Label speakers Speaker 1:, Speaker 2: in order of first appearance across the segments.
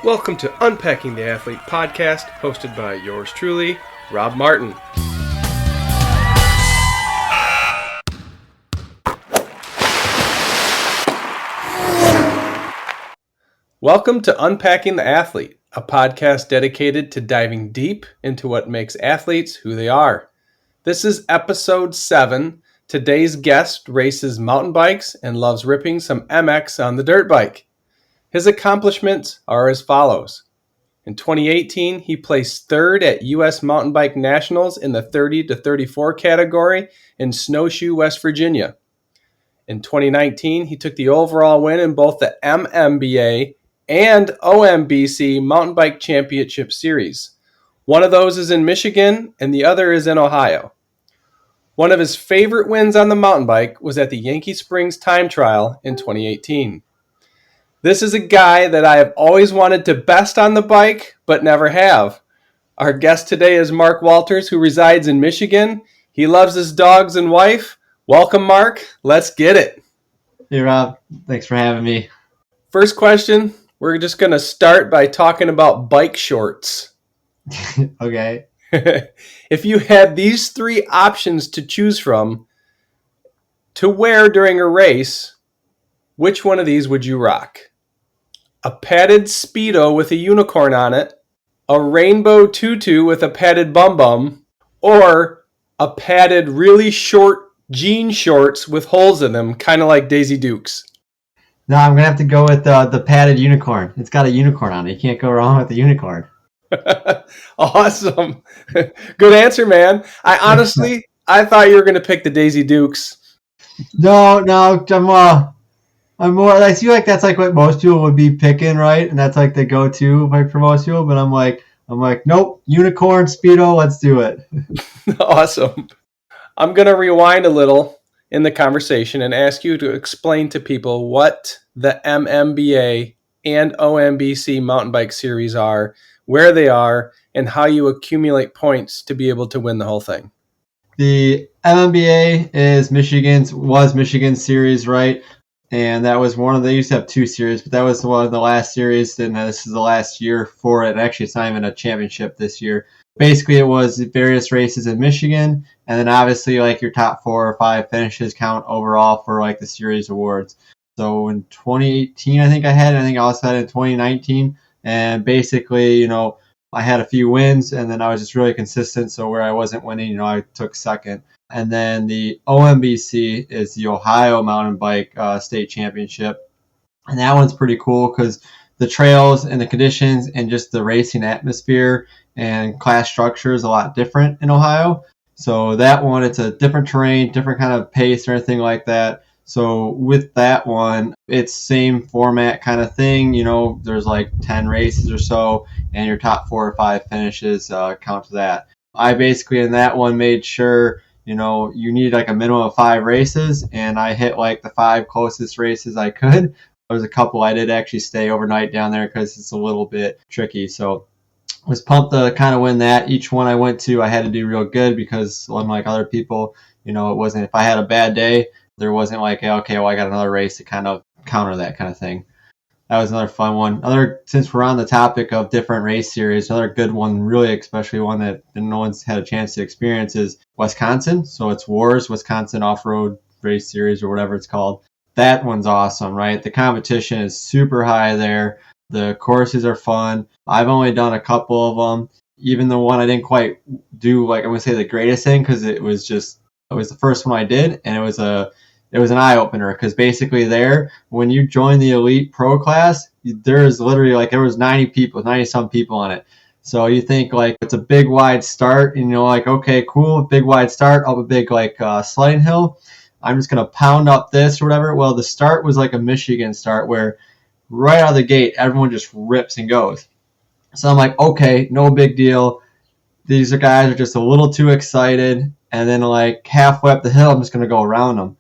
Speaker 1: Welcome to Unpacking the Athlete podcast, hosted by yours truly, Rob Martin. Welcome to Unpacking the Athlete, a podcast dedicated to diving deep into what makes athletes who they are. This is episode 7. Today's guest races mountain bikes and loves ripping some MX on the dirt bike. His accomplishments are as follows. In 2018, he placed third at U.S. Mountain Bike Nationals in the 30 to 34 category in Snowshoe, West Virginia. In 2019, he took the overall win in both the MMBA and OMBC Mountain Bike Championship Series. One of those is in Michigan and the other is in Ohio. One of his favorite wins on the mountain bike was at the Yankee Springs Time Trial in 2018. This is a guy that I have always wanted to best on the bike, but never have. Our guest today is Marc Walters, who resides in Michigan. He loves his dogs and wife. Welcome, Marc. Let's get it.
Speaker 2: Hey, Rob. Thanks for having me.
Speaker 1: First question, we're just going to start by talking about bike shorts.
Speaker 2: Okay.
Speaker 1: If you had these 3 options to choose from to wear during a race, which one of these would you rock? A padded Speedo with a unicorn on it, a rainbow tutu with a padded bum bum, or a padded really short jean shorts with holes in them, kind of like Daisy Dukes?
Speaker 2: No, I'm going to have to go with the padded unicorn. It's got a unicorn on it. You can't go wrong with the unicorn.
Speaker 1: Awesome. Good answer, man. I thought you were going to pick the Daisy Dukes.
Speaker 2: No, I'm more. I feel like that's like what most people would be picking, right? And that's like the go-to like for most people. But I'm like, nope, unicorn, Speedo, let's do it.
Speaker 1: Awesome. I'm gonna rewind a little in the conversation and ask you to explain to people what the MMBA and OMBC mountain bike series are, where they are, and how you accumulate points to be able to win the whole thing.
Speaker 2: The MMBA was Michigan's series, right? And that was they used to have 2 series, but that was one of the last series, and this is the last year for it. Actually, it's not even a championship this year. Basically, it was various races in Michigan, and then obviously like your top 4 or 5 finishes count overall for like the series awards. So in 2018, I also had it in 2019, and basically, I had a few wins, and then I was just really consistent. So where I wasn't winning, I took second. And then the OMBC is the Ohio Mountain Bike State Championship. And that one's pretty cool because the trails and the conditions and just the racing atmosphere and class structure is a lot different in Ohio. So that one, it's a different terrain, different kind of pace or anything like that. So with that one, it's same format kind of thing. There's like 10 races or so, and your top 4 or 5 finishes count to that. I basically in that one made sure you need like a minimum of 5 races, and I hit like the 5 closest races I could. There was a couple I did actually stay overnight down there because it's a little bit tricky. So I was pumped to kind of win that. Each one I went to, I had to do real good because unlike other people, it wasn't, if I had a bad day, there wasn't like, okay, well, I got another race to kind of counter that kind of thing. That was another fun one. Since we're on the topic of different race series, another good one, really, especially one that no one's had a chance to experience, is Wisconsin. So it's WARS, Wisconsin Off-Road Race Series, or whatever it's called. That one's awesome, right? The competition is super high there. The courses are fun. I've only done a couple of them. Even the one I didn't quite do, like, I'm going to say the greatest thing, because it was the first one I did, and it was an eye-opener because basically when you join the elite pro class, there's literally there was 90-some people on it. So you think like it's a big wide start and okay, cool, big wide start up a big sledding hill. I'm just going to pound up this or whatever. Well, the start was like a Michigan start where right out of the gate, everyone just rips and goes. So I'm like, okay, no big deal. These guys are just a little too excited. And then like halfway up the hill, I'm just going to go around them.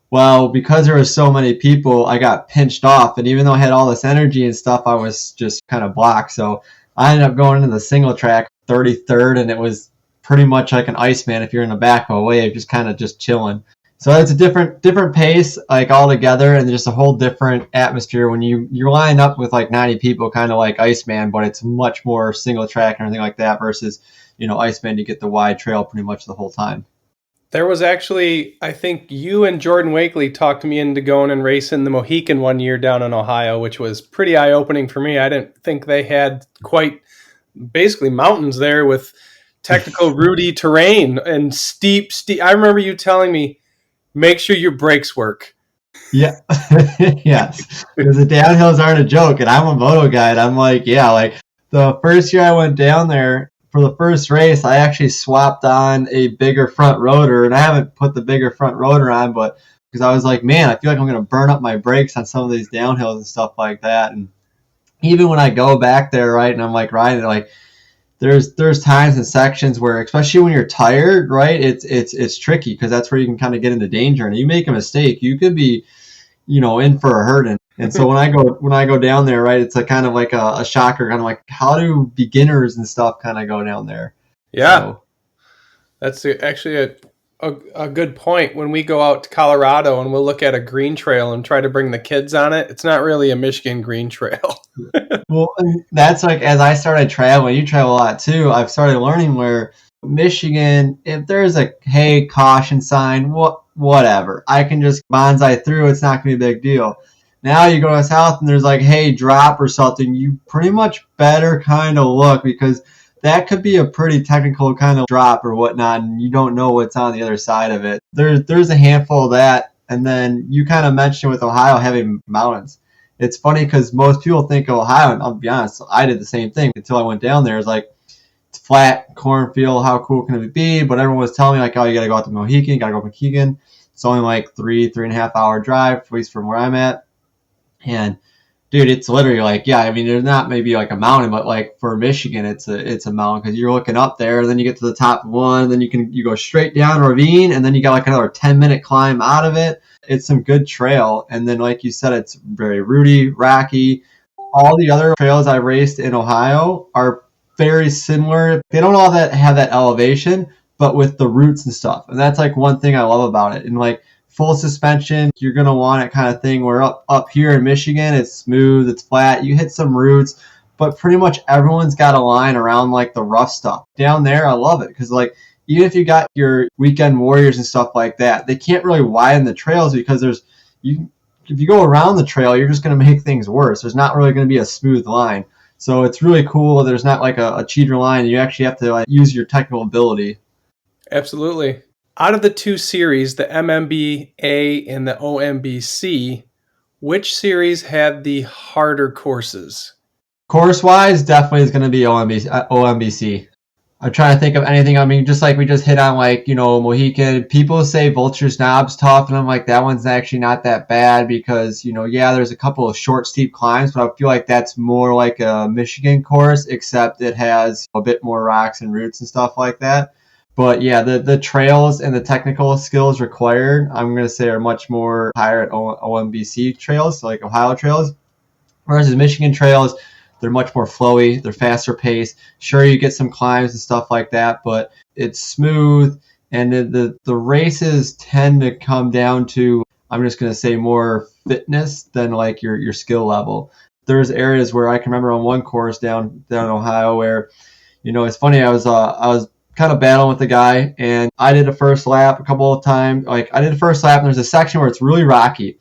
Speaker 2: Well, because there were so many people, I got pinched off. And even though I had all this energy and stuff, I was just kind of blocked. So I ended up going into the single track 33rd, and it was pretty much like an Iceman if you're in the back of a wave, just kind of just chilling. So it's a different pace, like all together, and just a whole different atmosphere when you're lining up with like 90 people, kind of like Iceman, but it's much more single track and everything like that versus, Iceman, you get the wide trail pretty much the whole time.
Speaker 1: There was actually, I think you and Jordan Wakely talked me into going and racing the Mohican one year down in Ohio, which was pretty eye-opening for me. I didn't think they had quite basically mountains there with technical rooty terrain and steep. I remember you telling me, make sure your brakes work.
Speaker 2: Yeah. Yes. Because the downhills aren't a joke, and I'm a moto guy, and I'm like, yeah, like the first year I went down there, for the first race, I actually swapped on a bigger front rotor, and I haven't put the bigger front rotor on, but because I was like, man, I feel like I'm going to burn up my brakes on some of these downhills and stuff like that. And even when I go back there, right, and I'm like riding, like there's times and sections where, especially when you're tired, right, it's tricky because that's where you can kind of get into danger. And you make a mistake, you could be, in for a hurting. And so when I go down there, right, it's a kind of like a shocker, kind of like how do beginners and stuff kind of go down there?
Speaker 1: Yeah, so that's actually a good point. When we go out to Colorado and we'll look at a green trail and try to bring the kids on it, it's not really a Michigan green trail.
Speaker 2: Well, that's like as I started traveling, you travel a lot too, I've started learning where Michigan, if there's a hey caution sign, whatever, I can just bonsai through. It's not gonna be a big deal. Now you go to the south and there's like, hey, drop or something. You pretty much better kind of look because that could be a pretty technical kind of drop or whatnot, and you don't know what's on the other side of it. There's a handful of that, and then you kind of mentioned with Ohio having mountains. It's funny because most people think of Ohio, and I'll be honest, I did the same thing until I went down there. It's like, it's flat, cornfield, how cool can it be? But everyone was telling me like, oh, you got to go out to Mohican, got to go to Mohican. It's only like 3.5 hour drive, at least from where I'm at. And dude, it's literally like, yeah, I mean, there's not maybe like a mountain, but like for Michigan, it's a mountain because you're looking up there, and then you get to the top of one, and then you go straight down a ravine, and then you got like another 10-minute climb out of it. It's some good trail, and then like you said, it's very rooty, rocky. All the other trails I raced in Ohio are very similar. They don't all have that elevation, but with the roots and stuff, and that's like one thing I love about it. And like full suspension, you're going to want it kind of thing where up here in Michigan, it's smooth, it's flat, you hit some roots, but pretty much everyone's got a line around like the rough stuff. Down there, I love it because like even if you got your weekend warriors and stuff like that, they can't really widen the trails because if you go around the trail, you're just going to make things worse. There's not really going to be a smooth line. So it's really cool. There's not like a cheater line. You actually have to use your technical ability.
Speaker 1: Absolutely. Out of the two series, the MMB-A and the OMB-C, which series had the harder courses?
Speaker 2: Course-wise, definitely is going to be OMB-C. I'm trying to think of anything. I mean, just like we just hit on, like, Mohican. People say Vulture's Knob's tough, and I'm like, that one's actually not that bad because, there's a couple of short, steep climbs, but I feel like that's more like a Michigan course, except it has a bit more rocks and roots and stuff like that. But yeah, the trails and the technical skills required, I'm going to say, are much more higher at OMBC trails, so like Ohio trails. Whereas the Michigan trails, they're much more flowy, they're faster paced. Sure, you get some climbs and stuff like that, but it's smooth. And the races tend to come down to, I'm just going to say, more fitness than like your skill level. There's areas where I can remember on one course down in Ohio where, it's funny, I was kind of battling with the guy, and I did a first lap a couple of times. Like I did a first lap, and there's a section where it's really rocky,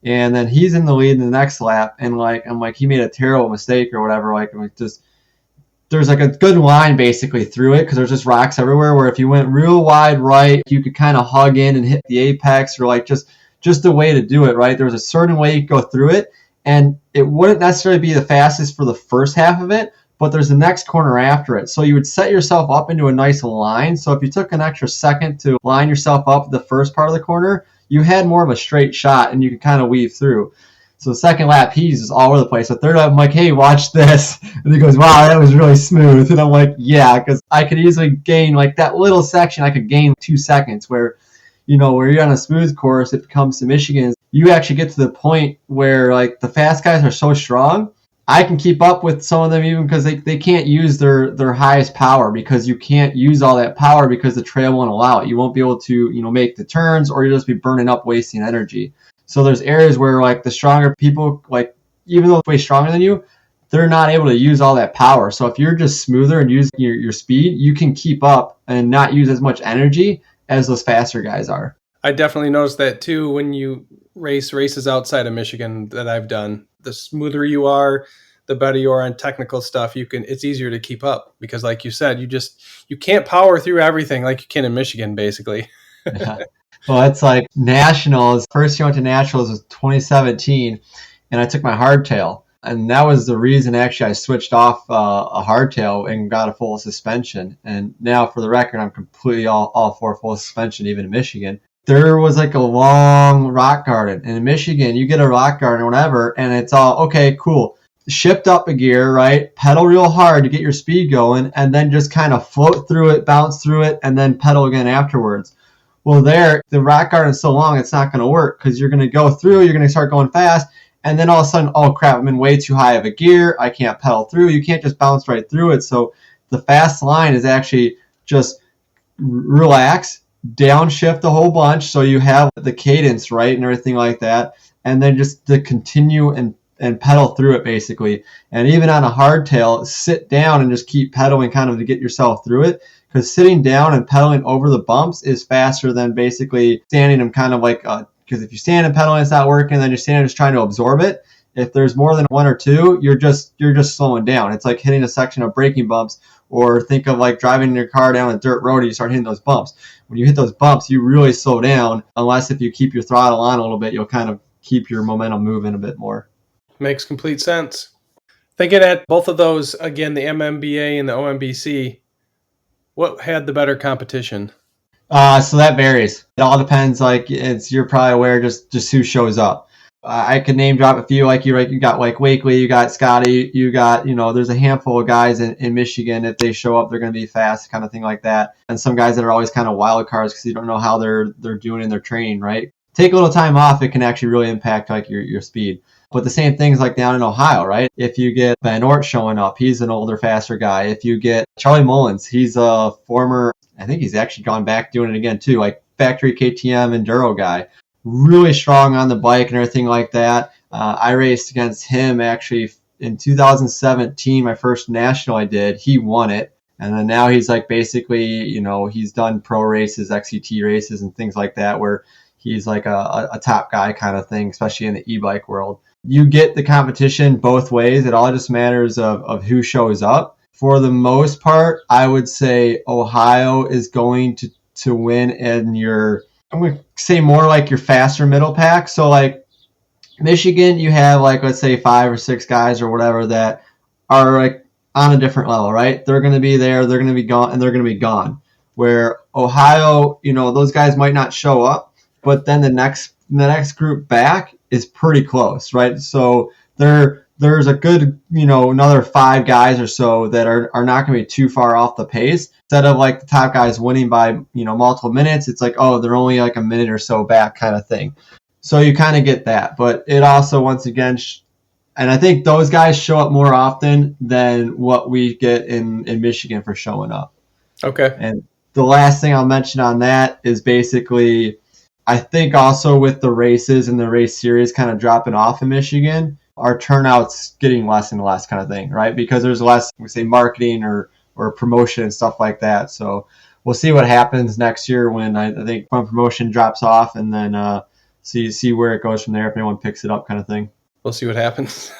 Speaker 2: and then he's in the lead in the next lap, and like I'm like, he made a terrible mistake or whatever. Like just there's like a good line basically through it because there's just rocks everywhere. Where if you went real wide right, you could kind of hug in and hit the apex, or like just the way to do it. Right, there was a certain way you could go through it, and it wouldn't necessarily be the fastest for the first half of it, but there's the next corner after it. So you would set yourself up into a nice line. So if you took an extra second to line yourself up the first part of the corner, you had more of a straight shot and you could kind of weave through. So second lap, he's just all over the place. So third lap, I'm like, hey, watch this. And he goes, wow, that was really smooth. And I'm like, yeah, because I could easily gain, like that little section, I could gain 2 seconds where you're on a smooth course, if it comes to Michigan, you actually get to the point where like the fast guys are so strong. I can keep up with some of them even because they can't use their highest power, because you can't use all that power because the trail won't allow it. You won't be able to, make the turns, or you'll just be burning up, wasting energy. So there's areas where like the stronger people, like even though they're way stronger than you, they're not able to use all that power. So if you're just smoother and use your speed, you can keep up and not use as much energy as those faster guys are.
Speaker 1: I definitely noticed that too when you races outside of Michigan that I've done. The smoother you are, the better you are on technical stuff. It's easier to keep up because, like you said, you can't power through everything like you can in Michigan, basically.
Speaker 2: Yeah. Well, it's like nationals. First year I went to nationals was 2017, and I took my hardtail. And that was the reason, actually, I switched off a hardtail and got a full suspension. And now, for the record, I'm completely all for full suspension, even in Michigan. There was like a long rock garden. And in Michigan, you get a rock garden or whatever, and it's all, okay, cool. Shift up a gear, right? Pedal real hard to get your speed going, and then just kind of float through it, bounce through it, and then pedal again afterwards. Well, the rock garden is so long, it's not going to work because you're going to go through, you're going to start going fast, and then all of a sudden, oh crap, I'm in way too high of a gear. I can't pedal through. You can't just bounce right through it. So the fast line is actually just relax, downshift a whole bunch so you have the cadence right and everything like that, and then just to continue and pedal through it basically. And even on a hardtail, sit down and just keep pedaling kind of to get yourself through it, because sitting down and pedaling over the bumps is faster than basically standing and kind of like because if you stand and pedaling, it's not working, then you're standing just trying to absorb it. If there's more than one or two, you're just slowing down. It's like hitting a section of braking bumps, or think of like driving your car down a dirt road and you start hitting those bumps. When you hit those bumps, you really slow down, unless if you keep your throttle on a little bit, you'll kind of keep your momentum moving a bit more.
Speaker 1: Makes complete sense. Thinking at both of those, again, the MMBA and the OMBC, what had the better competition?
Speaker 2: So that varies. It all depends. Like you're probably aware, just who shows up. I could name drop a few. Like you got like Wakely, you got Scotty, you got there's a handful of guys in Michigan. If they show up, they're going to be fast, kind of thing like that. And some guys that are always kind of wild cards because you don't know how they're doing in their training. Right? Take a little time off, it can actually really impact like your speed. But the same thing's like down in Ohio, right? If you get Van Ort showing up, he's an older, faster guy. If you get Charlie Mullins, he's a former, I think he's actually gone back doing it again too, like factory KTM enduro guy. Really strong on the bike and everything like that. I raced against him actually in 2017, my first national I did. He won it. And then now he's like basically, he's done pro races, XCT races and things like that, where he's like a top guy kind of thing, especially in the e-bike world. You get the competition both ways. It all just matters of who shows up. For the most part, I would say Ohio is going to win in I'm going to say more like your faster middle pack. So like Michigan, you have like, let's say 5 or 6 guys or whatever that are like on a different level, right? They're going to be there, they're going to be gone, and they're going to be gone. Where Ohio, those guys might not show up, but then the next group back is pretty close, right? So there's a good, another 5 guys or so that are not going to be too far off the pace. Instead of like the top guys winning by, multiple minutes, it's like, oh, they're only like a minute or so back kind of thing. So you kind of get that. But it also, once again, and I think those guys show up more often than what we get in Michigan for showing up. Okay. And the last thing I'll mention on that is basically, I think also with the races and the race series kind of dropping off in Michigan, our turnout's getting less and less kind of thing, right? Because there's less, we say, marketing or promotion and stuff like that. So we'll see what happens next year when I think when promotion drops off, and then see where it goes from there if anyone picks it up kind of thing.
Speaker 1: We'll see what happens.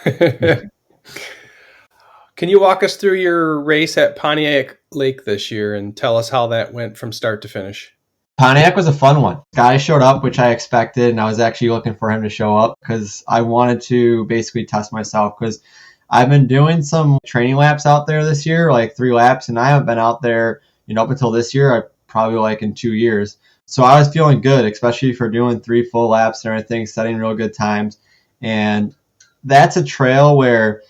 Speaker 1: Can you walk us through your race at Pontiac Lake this year and tell us how that went from start to finish?
Speaker 2: Pontiac was a fun one. Guy showed up, which I expected, and I was actually looking for him to show up because I wanted to basically test myself, because I've been doing some training laps out there this year, like 3 laps, and I haven't been out there, up until this year, probably like in 2 years. So I was feeling good, especially for doing 3 full laps and everything, setting real good times. And that's a trail where,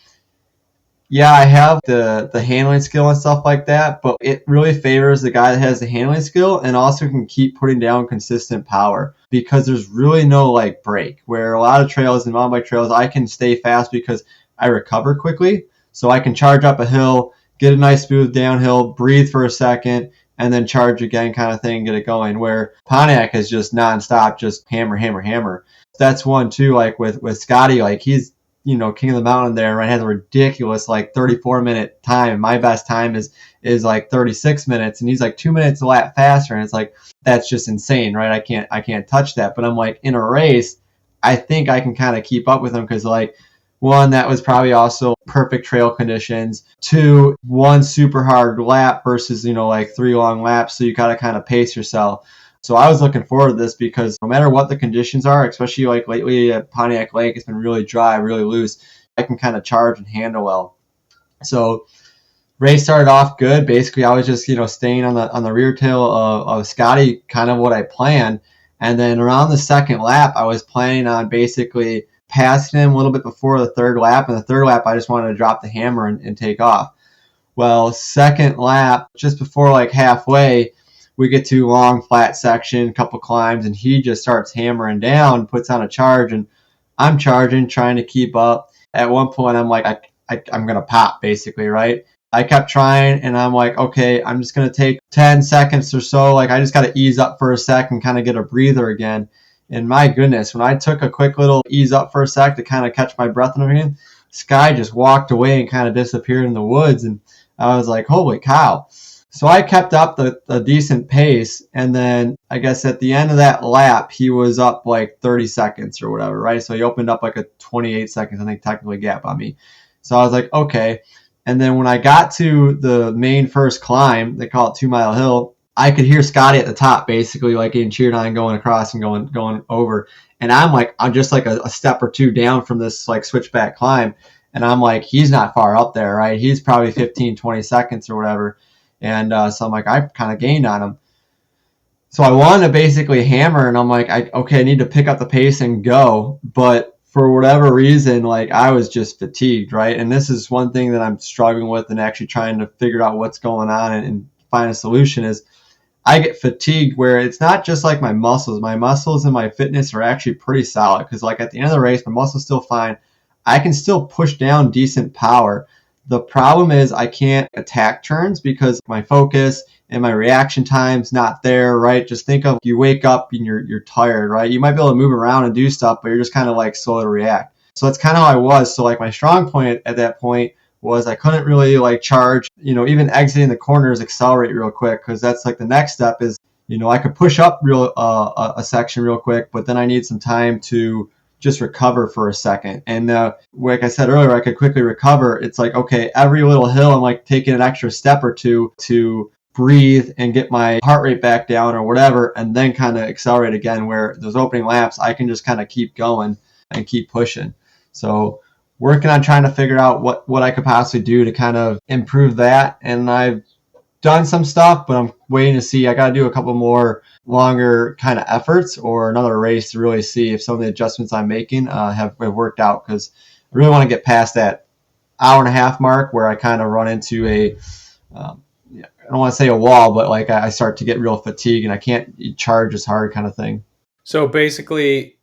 Speaker 2: yeah, I have the handling skill and stuff like that, but it really favors the guy that has the handling skill and also can keep putting down consistent power, because there's really no like break. Where a lot of trails and mountain bike trails, I can stay fast because I recover quickly. So I can charge up a hill, get a nice smooth downhill, breathe for a second, and then charge again kind of thing, get it going. Where Pontiac is just nonstop, just hammer, hammer, hammer. That's one too, like with Scotty, like he's, king of the mountain there, right? Has a ridiculous like 34-minute time. My best time is like 36 minutes, and he's like 2 minutes a lap faster. And it's like, that's just insane, right? I can't touch that. But I'm like, in a race, I think I can kind of keep up with him because like, one, that was probably also perfect trail conditions. Two, one super hard lap versus, like 3 long laps. So you got to kind of pace yourself. So I was looking forward to this because no matter what the conditions are, especially like lately at Pontiac Lake, it's been really dry, really loose. I can kind of charge and handle well. So race started off good. Basically, I was just, staying on the rear tail of Scotty, kind of what I planned. And then around the second lap, I was planning on basically passing him a little bit before the third lap. And the third lap, I just wanted to drop the hammer and take off. Well, second lap, just before like halfway, we get to long flat section, couple climbs, and he just starts hammering down, puts on a charge, and I'm charging, trying to keep up. At one point, I'm like, I'm going to pop, basically, right? I kept trying, and I'm like, okay, I'm just going to take 10 seconds or so. Like, I just got to ease up for a sec and kind of get a breather again. And my goodness, when I took a quick little ease up for a sec to kind of catch my breath and everything, Sky just walked away and kind of disappeared in the woods. And I was like, holy cow. So I kept up the decent pace, and then I guess at the end of that lap, he was up like 30 seconds or whatever, right? So he opened up like a 28 seconds, I think, technically gap on me. So I was like, okay. And then when I got to the main first climb, they call it 2 Mile Hill, I could hear Scotty at the top basically like getting cheered on, going across and going over. And I'm just like a step or two down from this like switchback climb. And I'm like, he's not far up there, right? He's probably 15, 20 seconds or whatever. And so I'm like, I kind of gained on him. So I wanted to basically hammer, and I'm like, I need to pick up the pace and go. But for whatever reason, like I was just fatigued, right? And this is one thing that I'm struggling with and actually trying to figure out what's going on and find a solution is I get fatigued where it's not just like my muscles. My muscles and my fitness are actually pretty solid because like at the end of the race, my muscles still fine. I can still push down decent power. The problem is I can't attack turns because my focus and my reaction time's not there, right? Just think of you wake up and you're tired, right? You might be able to move around and do stuff, but you're just kind of like slow to react. So that's kind of how I was. So like my strong point at that point was I couldn't really like charge, even exiting the corners, accelerate real quick because that's like the next step is, I could push up a section real quick, but then I need some time to just recover for a second. And like I said earlier, I could quickly recover. It's like, okay, every little hill, I'm like taking an extra step or two to breathe and get my heart rate back down or whatever, and then kind of accelerate again where those opening laps, I can just kind of keep going and keep pushing. So working on trying to figure out what I could possibly do to kind of improve that. And I've done some stuff, but I'm waiting to see. I got to do a couple more longer kind of efforts or another race to really see if some of the adjustments I'm making have worked out because I really want to get past that hour and a half mark where I kind of run into I don't want to say a wall, but like I start to get real fatigued and I can't charge as hard kind of thing.
Speaker 1: So basically,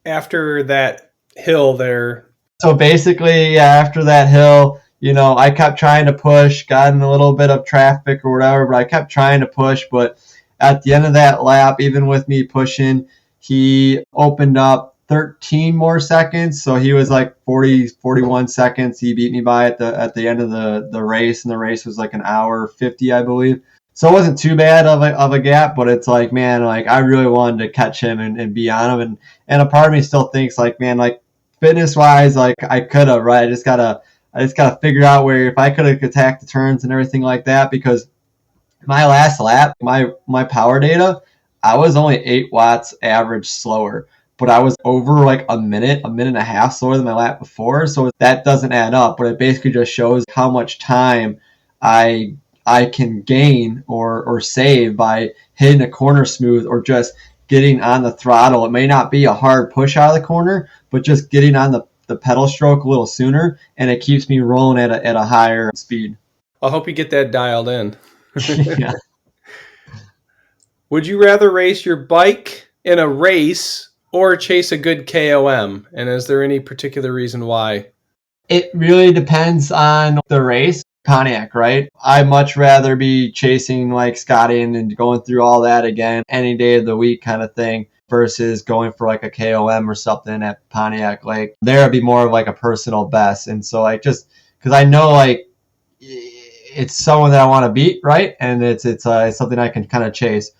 Speaker 1: after that hill there.
Speaker 2: So basically, yeah, after that hill, I kept trying to push, got in a little bit of traffic or whatever, but I kept trying to push. But at the end of that lap, even with me pushing, he opened up 13 more seconds. So he was like 41 seconds. He beat me by at the end of the race, and the race was like an hour 50, I believe. So it wasn't too bad of a gap, but it's like, man, like I really wanted to catch him and be on him. And a part of me still thinks like, man, like fitness wise, like I could have, right? I just gotta figure out where if I could have attacked the turns and everything like that, because my last lap, my power data, I was only 8 watts average slower, but I was over like a minute and a half slower than my lap before. So that doesn't add up, but it basically just shows how much time I can gain or save by hitting a corner smooth or just getting on the throttle. It may not be a hard push out of the corner, but just getting on the pedal stroke a little sooner, and it keeps me rolling at a higher speed.
Speaker 1: I hope you get that dialed in.
Speaker 2: Yeah.
Speaker 1: Would you rather race your bike in a race or chase a good KOM? And is there any particular reason why?
Speaker 2: It really depends on the race. Pontiac, right? I'd much rather be chasing like Scotty and going through all that again any day of the week kind of thing versus going for like a KOM or something at Pontiac Lake. There would be more of like a personal best. And so I just, because I know like it's someone that I want to beat, right? And it's something I can kind of chase.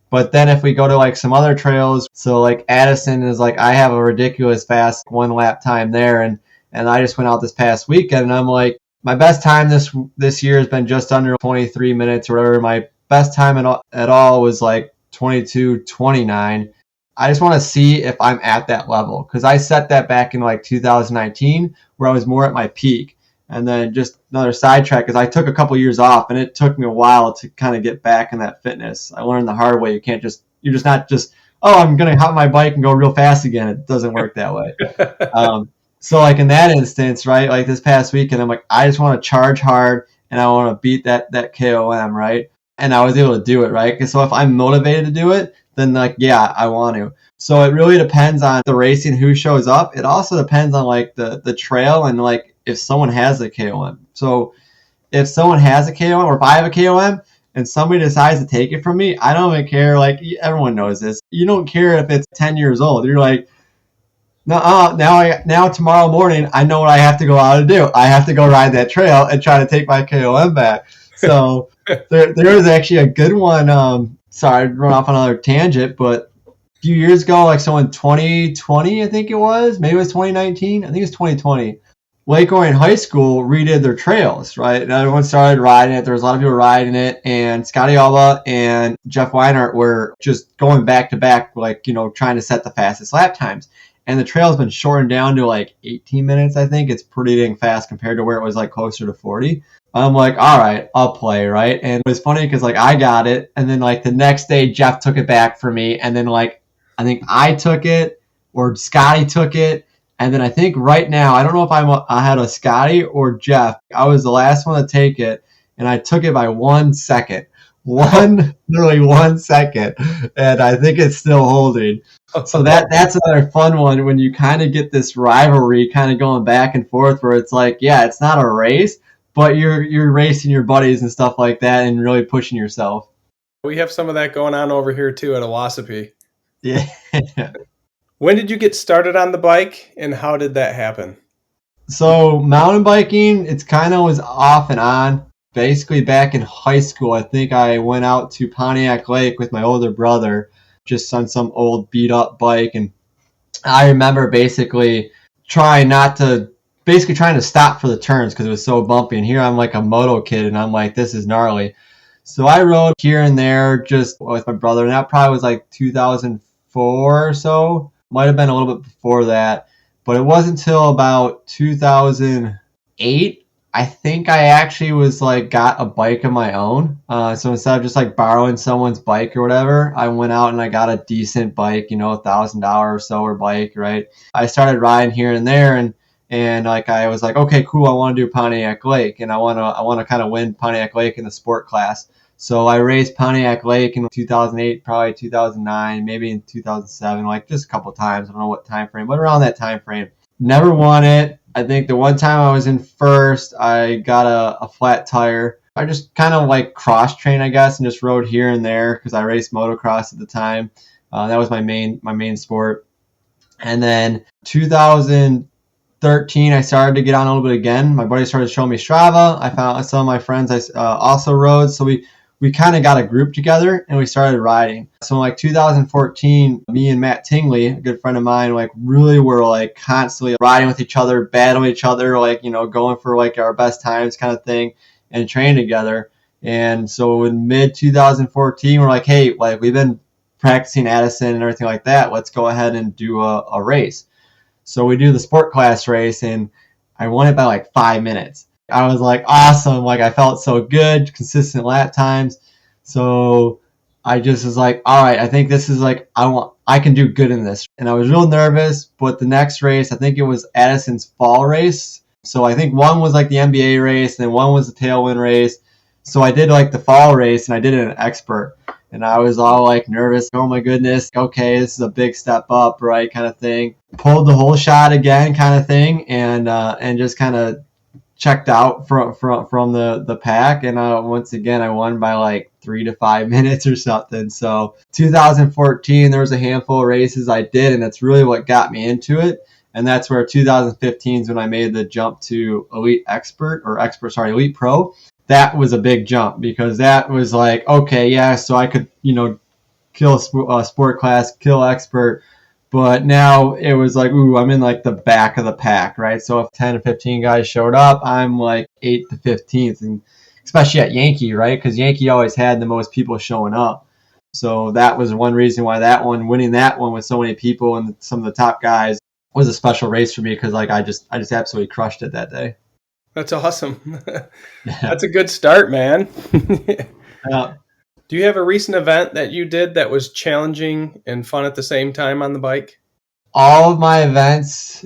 Speaker 2: But then if we go to like some other trails, so like Addison is like, I have a ridiculous fast 1 lap time there. And I just went out this past weekend and I'm like, my best time this year has been just under 23 minutes or whatever. My best time at all was like 22:29. I just want to see if I'm at that level because I set that back in like 2019 where I was more at my peak. And then just another sidetrack because I took a couple years off and it took me a while to kind of get back in that fitness. I learned the hard way. You're just not just, oh, I'm going to hop my bike and go real fast again. It doesn't work that way. So like in that instance, right, like this past weekend, I'm like, I just want to charge hard and I want to beat that KOM, right? And I was able to do it, right? So if I'm motivated to do it, then like, yeah, I want to. So it really depends on the racing, who shows up. It also depends on like the trail and like if someone has a KOM. So if someone has a KOM or if I have a KOM and somebody decides to take it from me, I don't even care. Like everyone knows this. You don't care if it's 10 years old. You're like, now tomorrow morning, I know what I have to go out and do. I have to go ride that trail and try to take my KOM back. So there was actually a good one. Sorry, to run off on another tangent, but a few years ago, like someone 2020, I think it was, maybe it was 2019. I think it was 2020. Lake Orion High School redid their trails, right? And everyone started riding it. There was a lot of people riding it, and Scotty Alba and Jeff Weinert were just going back to back, like, trying to set the fastest lap times. And the trail's been shortened down to like 18 minutes, I think. It's pretty dang fast compared to where it was like closer to 40. I'm like, all right, I'll play, right? And it was funny because like I got it, and then like the next day Jeff took it back for me, and then like I think I took it or Scotty took it, and then I think right now I don't know if I had a Scotty or Jeff. I was the last one to take it, and I took it by 1 second. Literally 1 second, and I think it's still holding. So that's another fun one when you kind of get this rivalry kind of going back and forth where it's like, yeah, it's not a race, but you're racing your buddies and stuff like that and really pushing yourself.
Speaker 1: We have some of that going on over here too at Owassapee.
Speaker 2: Yeah.
Speaker 1: When did you get started on the bike and how did that happen?
Speaker 2: So mountain biking, it's kind of was off and on. Basically back in high school, I think I went out to Pontiac Lake with my older brother, just on some old beat up bike. And I remember basically trying to stop for the turns because it was so bumpy. And here I'm like a moto kid and I'm like, this is gnarly. So I rode here and there just with my brother. And that probably was like 2004 or so. Might have been a little bit before that. But it wasn't until about 2008 I think I actually was like got a bike of my own. So instead of just like borrowing someone's bike or whatever, I went out and I got a decent bike, $1,000 or so or bike, right? I started riding here and there and like I was like, okay, cool, I want to do Pontiac Lake and I want to kind of win Pontiac Lake in the sport class. So I raced Pontiac Lake in 2008, probably 2009, maybe in 2007, like just a couple times. I don't know what time frame, but around that time frame. Never won it. I think the one time I was in first, I got a flat tire. I just kind of like cross-trained, I guess, and just rode here and there because I raced motocross at the time. That was my main sport. And then 2013, I started to get on a little bit again. My buddy started showing me Strava. I found some of my friends also rode, so we kind of got a group together and we started riding. So in like 2014, me and Matt Tingley, a good friend of mine, like really were like constantly riding with each other, battling each other, like, going for like our best times kind of thing and training together. And so in mid 2014, we're like, hey, like we've been practicing Addison and everything like that. Let's go ahead and do a race. So we do the sport class race and I won it by like 5 minutes. I was like, awesome. Like I felt so good, consistent lap times. So I just was like, all right, I think this is like, I can do good in this. And I was real nervous, but the next race, I think it was Addison's fall race. So I think one was like the NBA race and then one was the tailwind race. So I did like the fall race and I did it in expert. And I was all like nervous. Oh my goodness. Okay, this is a big step up, right? Kind of thing. Pulled the whole shot again, kind of thing, and just kind of checked out from the pack. And once again, I won by like 3 to 5 minutes or something. So 2014, there was a handful of races I did, and that's really what got me into it. And that's where 2015 is when I made the jump to Elite Pro. That was a big jump because that was like, okay, yeah, so I could, kill sport class, kill expert. But now it was like, ooh, I'm in like the back of the pack, right? So if 10 to 15 guys showed up, I'm like 8th to 15th, and especially at Yankee, right? Because Yankee always had the most people showing up. So that was one reason why winning that one with so many people and some of the top guys was a special race for me because like I just absolutely crushed it that day.
Speaker 1: That's awesome. That's a good start, man. Do you have a recent event that you did that was challenging and fun at the same time on the bike?
Speaker 2: All of my events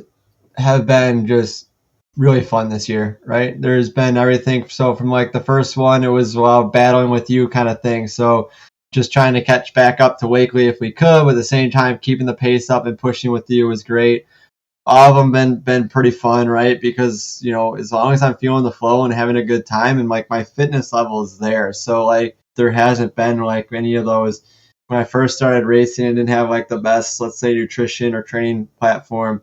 Speaker 2: have been just really fun this year, right? There's been everything. So from like the first one, it was battling with you kind of thing. So just trying to catch back up to Wakely if we could, but at the same time keeping the pace up and pushing with you was great. All of them been pretty fun, right? Because, as long as I'm feeling the flow and having a good time and like my fitness level is there. So like there hasn't been like any of those. When I first started racing and didn't have like the best, let's say, nutrition or training platform,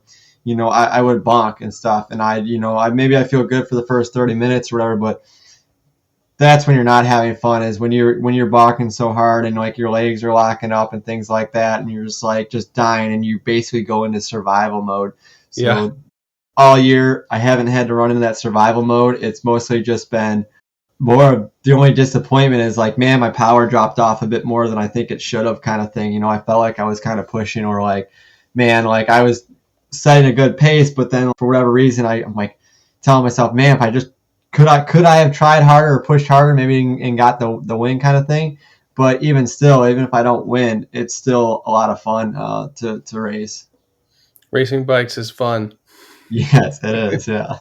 Speaker 2: I would bonk and stuff. And maybe I feel good for the first 30 minutes or whatever, but that's when you're not having fun, is when you're bonking so hard and like your legs are locking up and things like that, and you're just dying, and you basically go into survival mode. So all year I haven't had to run into that survival mode. It's mostly just been more of the only disappointment is like, man, my power dropped off a bit more than I think it should have, kind of thing. I felt like I was kind of pushing, or like, man, like I was setting a good pace, but then for whatever reason I'm like telling myself, man, if I just could I have tried harder or pushed harder maybe and got the win, kind of thing. But even still, even if I don't win, it's still a lot of fun to race.
Speaker 1: Racing bikes is fun.
Speaker 2: Yes, it is. Yeah.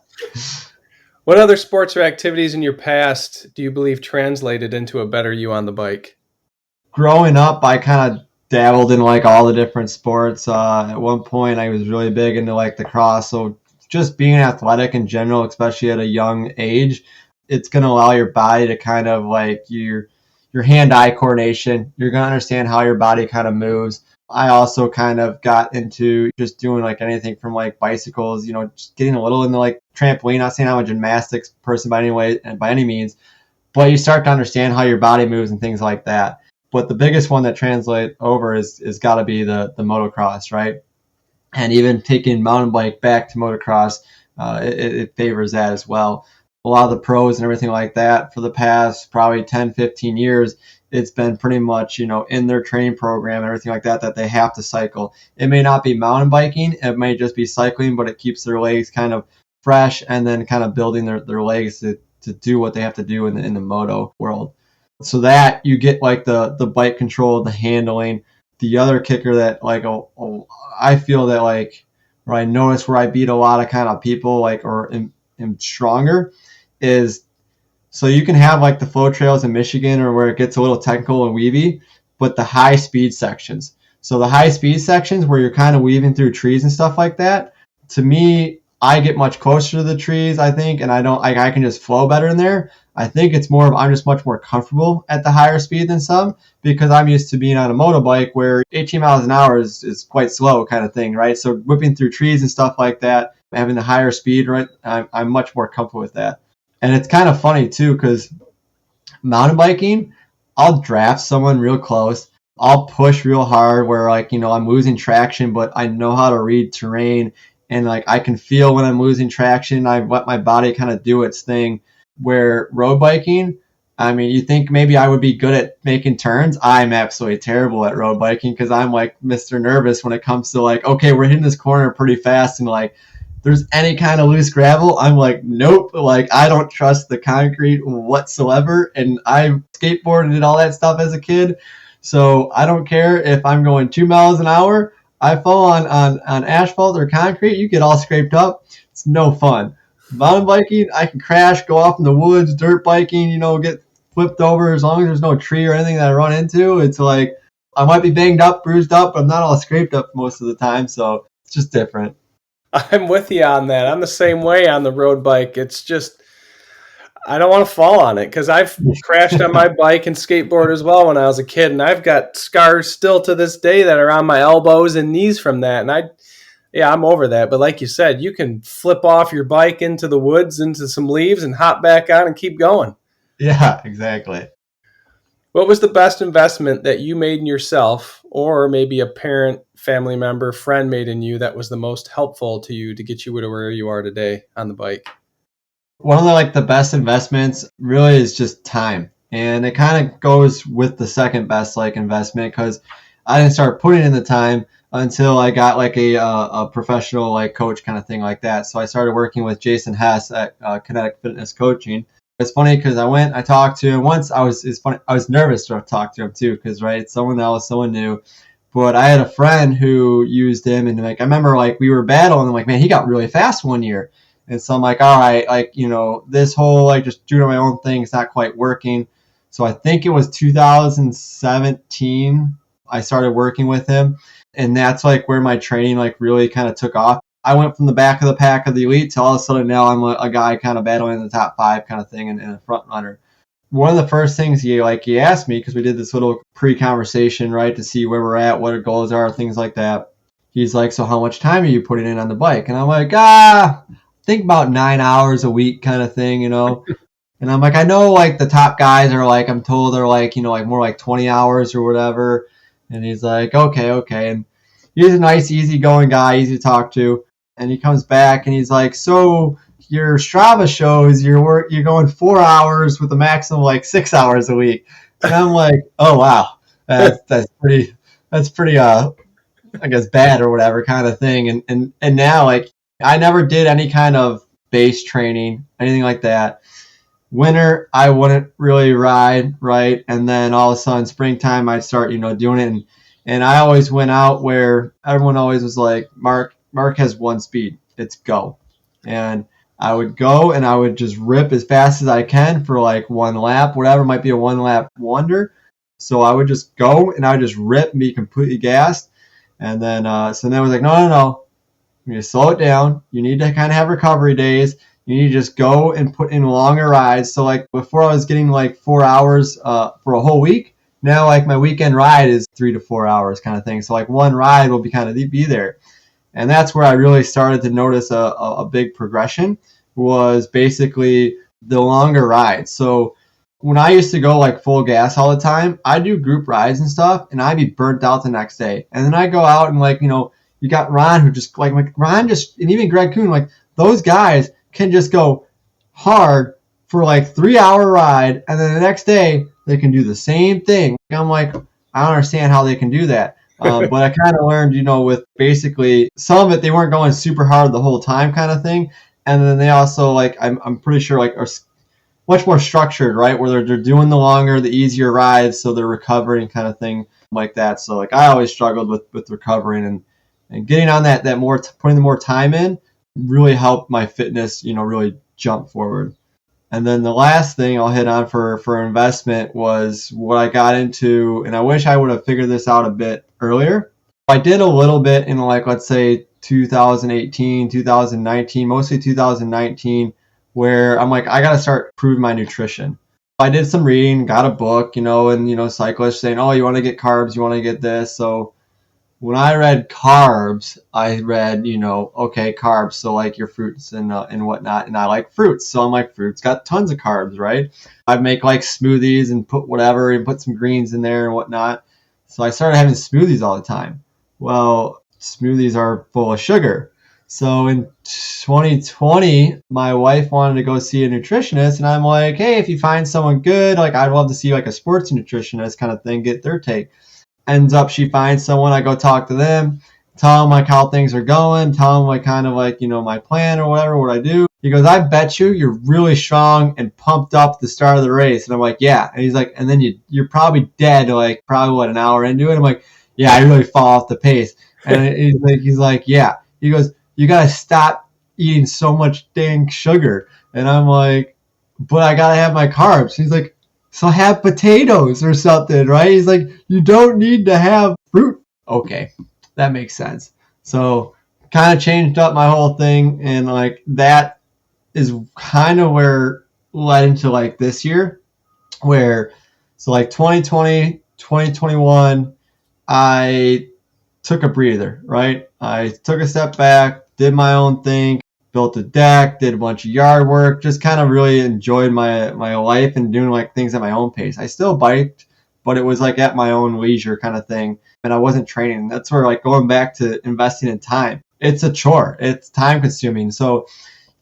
Speaker 1: What other sports or activities in your past do you believe translated into a better you on the bike?
Speaker 2: Growing up, I kind of dabbled in like all the different sports. At one point, I was really big into like the cross. So just being athletic in general, especially at a young age, it's going to allow your body to kind of like your hand-eye coordination. You're going to understand how your body kind of moves. I also kind of got into just doing like anything from like bicycles, just getting a little into like trampoline. Not saying I'm a gymnastics person by any means, but you start to understand how your body moves and things like that. But the biggest one that translates over is got to be the motocross, right? And even taking mountain bike back to motocross, it favors that as well. A lot of the pros and everything like that for the past probably 10, 15 years, it's been pretty much, in their training program and everything like that they have to cycle. It may not be mountain biking, it may just be cycling, but it keeps their legs kind of fresh and then kind of building their legs to do what they have to do in the moto world. So that you get like the bike control, the handling. The other kicker that like I feel that like where I notice where I beat a lot of kind of people like or am stronger is, so you can have like the flow trails in Michigan or where it gets a little technical and weavy, but the high speed sections. So the high speed sections where you're kind of weaving through trees and stuff like that, to me, I get much closer to the trees, I think, and I can just flow better in there. I think it's more of I'm just much more comfortable at the higher speed than some, because I'm used to being on a motorbike where 18 miles an hour is quite slow kind of thing, right? So whipping through trees and stuff like that, having the higher speed, right? I'm much more comfortable with that. And it's kind of funny too, because mountain biking, I'll draft someone real close. I'll push real hard where like, I'm losing traction, but I know how to read terrain. And like I can feel when I'm losing traction. I let my body kind of do its thing. Where road biking, I mean, you think maybe I would be good at making turns. I'm absolutely terrible at road biking because I'm like Mr. Nervous when it comes to like, okay, we're hitting this corner pretty fast and like there's any kind of loose gravel. I'm like, nope, like I don't trust the concrete whatsoever. And I skateboarded and did all that stuff as a kid. So I don't care if I'm going 2 miles an hour. I fall on asphalt or concrete, you get all scraped up. It's no fun. Mountain biking, I can crash, go off in the woods. Dirt biking, get flipped over, as long as there's no tree or anything that I run into, it's like I might be banged up, bruised up, but I'm not all scraped up most of the time. So it's just different.
Speaker 1: I'm with you on that. I'm the same way on the road bike. It's just, I don't want to fall on it because I've crashed on my bike and skateboard as well when I was a kid, and I've got scars still to this day that are on my elbows and knees from that. And I'm over that. But like you said, you can flip off your bike into the woods, into some leaves, and hop back on and keep going.
Speaker 2: Yeah, exactly.
Speaker 1: What was the best investment that you made in yourself, or maybe a parent, family member, friend made in you that was the most helpful to you to get you to where you are today on the bike?
Speaker 2: One of the best investments really is just time. And it kind of goes with the second best investment, because I didn't start putting in the time until I got a professional coach kind of thing like that. So I started working with Jason Hess at Kinetic Fitness Coaching. It's funny because I talked to him once. I was nervous to talk to him too, because it's someone else, someone new. But I had a friend who used him, and I remember we were battling, and man, he got really fast one year. And so I'm like, all right, this whole just doing my own thing is not quite working. So I think it was 2017 I started working with him, and that's where my training really kind of took off. I went from the back of the pack of the elite to all of a sudden now I'm a guy kind of battling in the top 5 kind of thing, and a front runner. One of the first things he asked me, because we did this little pre-conversation, right, to see where we're at, what our goals are, things like that. He's like, so how much time are you putting in on the bike? And I'm like, think about 9 hours a week kind of thing, And I'm like, I know the top guys are I'm told they're more 20 hours or whatever. And he's like, okay. And he's a nice, easygoing guy, easy to talk to. And he comes back and he's like, so your Strava shows you're going 4 hours with a maximum of 6 hours a week. And I'm like, oh wow, that's pretty I guess bad or whatever kind of thing. And now I never did any kind of base training, anything like that. Winter I wouldn't really ride, right? And then all of a sudden springtime I'd start doing it, and I always went out where everyone always was like, Mark has one speed, it's go. And I would go and I would just rip as fast as I can for one lap, whatever, might be a 1 lap wonder. So I would just go and I would just rip and be completely gassed. And then so then I was like, no, you need to slow it down. You need to kind of have recovery days. You need to just go and put in longer rides. So before I was getting 4 hours for a whole week. Now my weekend ride is 3 to 4 hours kind of thing. So one ride will be there. And that's where I really started to notice a big progression, was basically the longer rides. So when I used to go full gas all the time, I do group rides and stuff, and I'd be burnt out the next day. And then I go out and you got Ron, who just and even Greg Kuhn, those guys can just go hard for 3 hour ride, and then the next day they can do the same thing. I'm like, I don't understand how they can do that. But I kind of learned, with basically some of it, they weren't going super hard the whole time kind of thing. And then they also I'm pretty sure are much more structured, right? Where they're doing the longer, the easier rides, so they're recovering kind of thing like that. So I always struggled with recovering, and getting on that more, putting the more time in really helped my fitness, really jump forward. And then the last thing I'll hit on for investment was what I got into, and I wish I would have figured this out a bit earlier. I did a little bit in let's say 2018, 2019, mostly 2019, where I'm I got to start improving my nutrition. I did some reading, got a book, and cyclists saying, oh, you want to get carbs, you want to get this. So when I read carbs, I read, okay, carbs, so your fruits and whatnot, and I like fruits, so I'm fruits got tons of carbs, right? I'd make smoothies and put whatever, and put some greens in there and whatnot. So I started having smoothies all the time. Well, smoothies are full of sugar. So in 2020, my wife wanted to go see a nutritionist, and I'm like, hey, if you find someone good, I'd love to see a sports nutritionist kind of thing, get their take. Ends up she finds someone, I go talk to them, tell them how things are going, tell them kind of my plan or whatever, what I do. He goes, I bet you're really strong and pumped up at the start of the race. And I'm like, yeah. And he's like, and then you're probably dead probably an hour into it. I'm like, yeah, I really fall off the pace. And he's like, yeah. He goes, you got to stop eating so much dang sugar. And I'm like, but I got to have my carbs. He's like, So have potatoes or something, right? He's like, you don't need to have fruit. Okay, that makes sense. So kind of changed up my whole thing, and like that is kind of where led into like this year, where so like 2020, 2021, I took a breather, right? I took a step back, did my own thing, built a deck, did a bunch of yard work, just kind of really enjoyed my life and doing like things at my own pace. I still biked, but it was like at my own leisure kind of thing. And I wasn't training. That's where like going back to investing in time. It's a chore. It's time consuming. So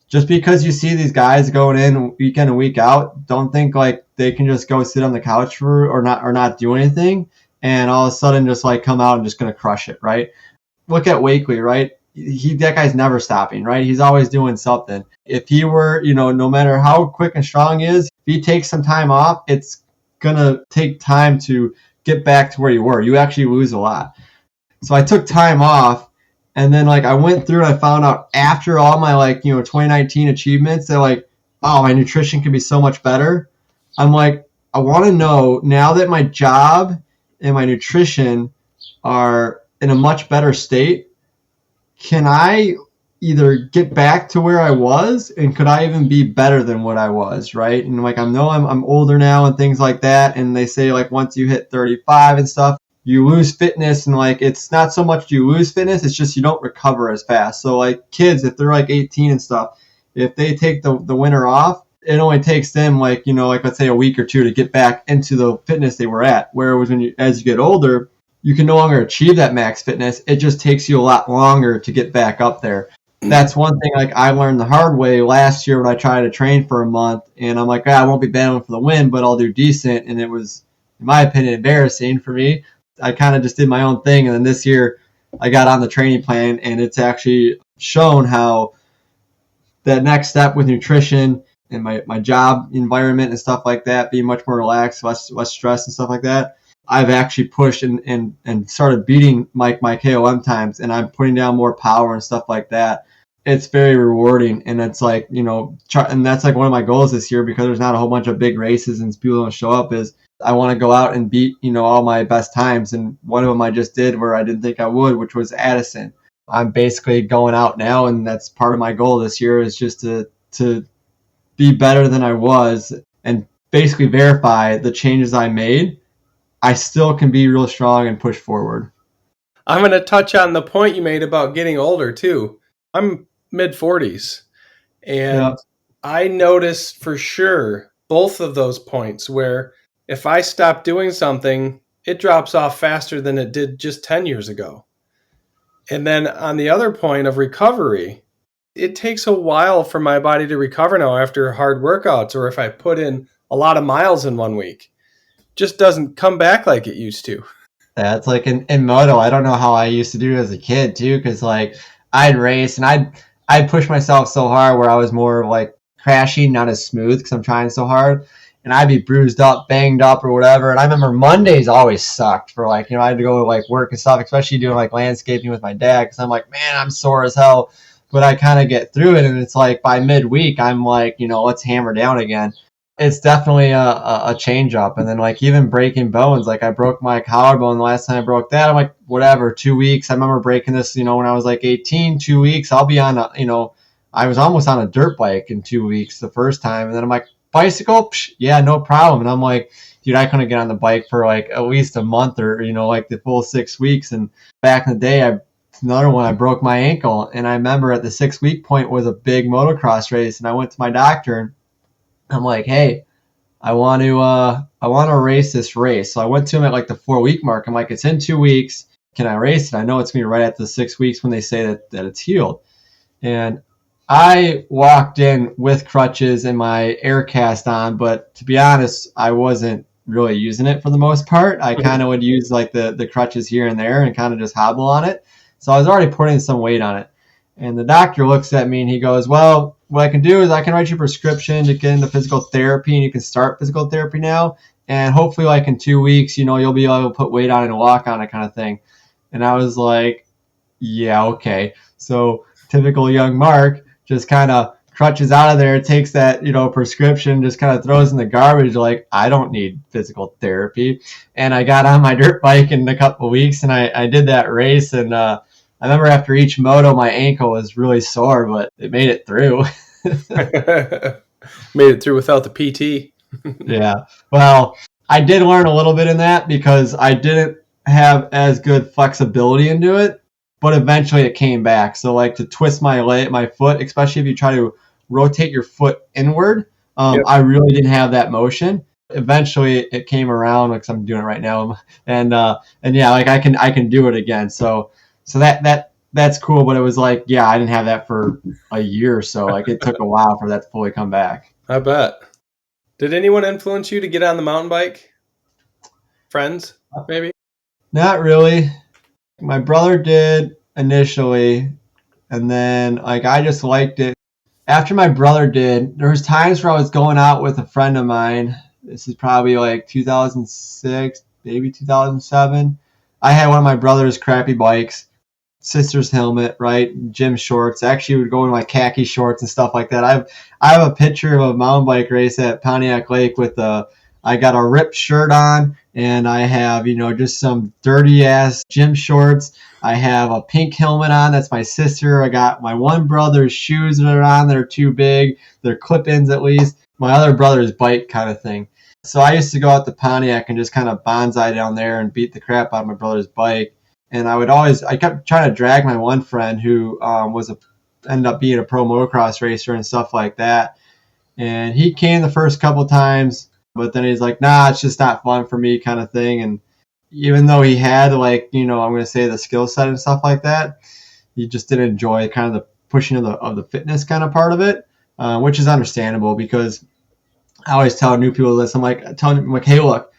Speaker 2: just because you see these guys going in week in and week out, don't think like they can just go sit on the couch for or not do anything and all of a sudden just like come out and just gonna crush it, right? Look at Wakely, right? That guy's never stopping, right? He's always doing something. If he were, no matter how quick and strong he is, if he takes some time off, it's gonna take time to get back to where you were. You actually lose a lot. So I took time off, and then like I went through and I found out after all my 2019 achievements that like, oh, my nutrition can be so much better. I'm like, I want to know now that my job and my nutrition are in a much better state, can I either get back to where I was, and could I even be better than what I was, right? And like I know I'm older now and things like that, and they say like once you hit 35 and stuff, you lose fitness, and like it's not so much you lose fitness, it's just you don't recover as fast. So like kids, if they're like 18 and stuff, if they take the winter off, it only takes them like let's say a week or two to get back into the fitness they were at. Whereas as you get older, you can no longer achieve that max fitness. It just takes you a lot longer to get back up there. That's one thing like I learned the hard way last year when I tried to train for a month, and I'm like, I won't be battling for the win, but I'll do decent. And it was, in my opinion, embarrassing for me. I kind of just did my own thing, and then this year I got on the training plan, and it's actually shown how that next step with nutrition and my job environment and stuff like that, being much more relaxed, less stress and stuff like that, I've actually pushed and started beating my KOM times, and I'm putting down more power and stuff like that. It's very rewarding, and it's like, and that's like one of my goals this year, because there's not a whole bunch of big races and people don't show up, is I want to go out and beat, all my best times. And one of them I just did where I didn't think I would, which was Addison. I'm basically going out now, and that's part of my goal this year, is just to be better than I was and basically verify the changes I made. I still can be real strong and push forward.
Speaker 1: I'm going to touch on the point you made about getting older too. I'm mid-40s, and I notice for sure both of those points where if I stop doing something, it drops off faster than it did just 10 years ago. And then on the other point of recovery, it takes a while for my body to recover now after hard workouts, or if I put in a lot of miles in 1 week. Just doesn't come back like it used to.
Speaker 2: That's like in moto. I don't know how I used to do it as a kid too, because like I'd race and I'd push myself so hard where I was more like crashing, not as smooth because I'm trying so hard, and I'd be bruised up, banged up, or whatever. And I remember Mondays always sucked for like I had to go to like work and stuff, especially doing like landscaping with my dad, because I'm like, man, I'm sore as hell, but I kind of get through it, and it's like by midweek I'm like, let's hammer down again. It's definitely a change up. And then like even breaking bones, like I broke my collarbone the last time I broke that. I'm like, whatever, 2 weeks. I remember breaking this, when I was like 18, 2 weeks. I'll be on I was almost on a dirt bike in 2 weeks the first time. And then I'm like, bicycle? Psh, yeah, no problem. And I'm like, dude, I couldn't get on the bike for like at least a month or, like the full 6 weeks. And back in the day, another one, I broke my ankle. And I remember at the 6 week point was a big motocross race. And I went to my doctor, and I'm like, hey, I want to race this race. So I went to him at like the 4 week mark. I'm like, it's in 2 weeks. Can I race it? I know it's going to be right at the 6 weeks when they say that it's healed. And I walked in with crutches and my air cast on, but to be honest, I wasn't really using it for the most part. I kind of would use like the crutches here and there and kind of just hobble on it. So I was already putting some weight on it. And the doctor looks at me and he goes, well, what I can do is I can write you a prescription to get into physical therapy, and you can start physical therapy now. And hopefully like in 2 weeks, you'll be able to put weight on it and walk on it kind of thing. And I was like, yeah, okay. So typical young Mark just kind of crutches out of there, takes that, prescription, just kind of throws in the garbage. Like, I don't need physical therapy. And I got on my dirt bike in a couple of weeks, and I did that race. And I remember after each moto, my ankle was really sore, but it made it through.
Speaker 1: Made it through without the PT.
Speaker 2: Yeah. Well, I did learn a little bit in that because I didn't have as good flexibility into it, but eventually it came back. So like to twist my foot, especially if you try to rotate your foot inward,
Speaker 1: Yep.
Speaker 2: I really didn't have that motion. Eventually it came around, because I'm doing it right now, and yeah, like I can do it again. So that's cool, but it was like, yeah, I didn't have that for a year or so. Like it took a while for that to fully come back.
Speaker 1: I bet. Did anyone influence you to get on the mountain bike? Friends, maybe?
Speaker 2: Not really. My brother did initially, and then like I just liked it. After my brother did, there was times where I was going out with a friend of mine. This is probably like 2006, maybe 2007. I had one of my brother's crappy bikes, sister's helmet, right? Gym shorts. Actually, would go in my khaki shorts and stuff like that. I have a picture of a mountain bike race at Pontiac Lake with I got a ripped shirt on, and I have, just some dirty ass gym shorts. I have a pink helmet on. That's my sister. I got my one brother's shoes that are on. They're too big. They're clip-ins at least. My other brother's bike kind of thing. So I used to go out to Pontiac and just kind of bonsai down there and beat the crap out of my brother's bike. And I kept trying to drag my one friend who ended up being a pro motocross racer and stuff like that. And he came the first couple times, but then he's like, nah, it's just not fun for me kind of thing. And even though he had I'm going to say the skill set and stuff like that, he just didn't enjoy kind of the pushing of the fitness kind of part of it, which is understandable because I always tell new people this. I'm like, hey, look,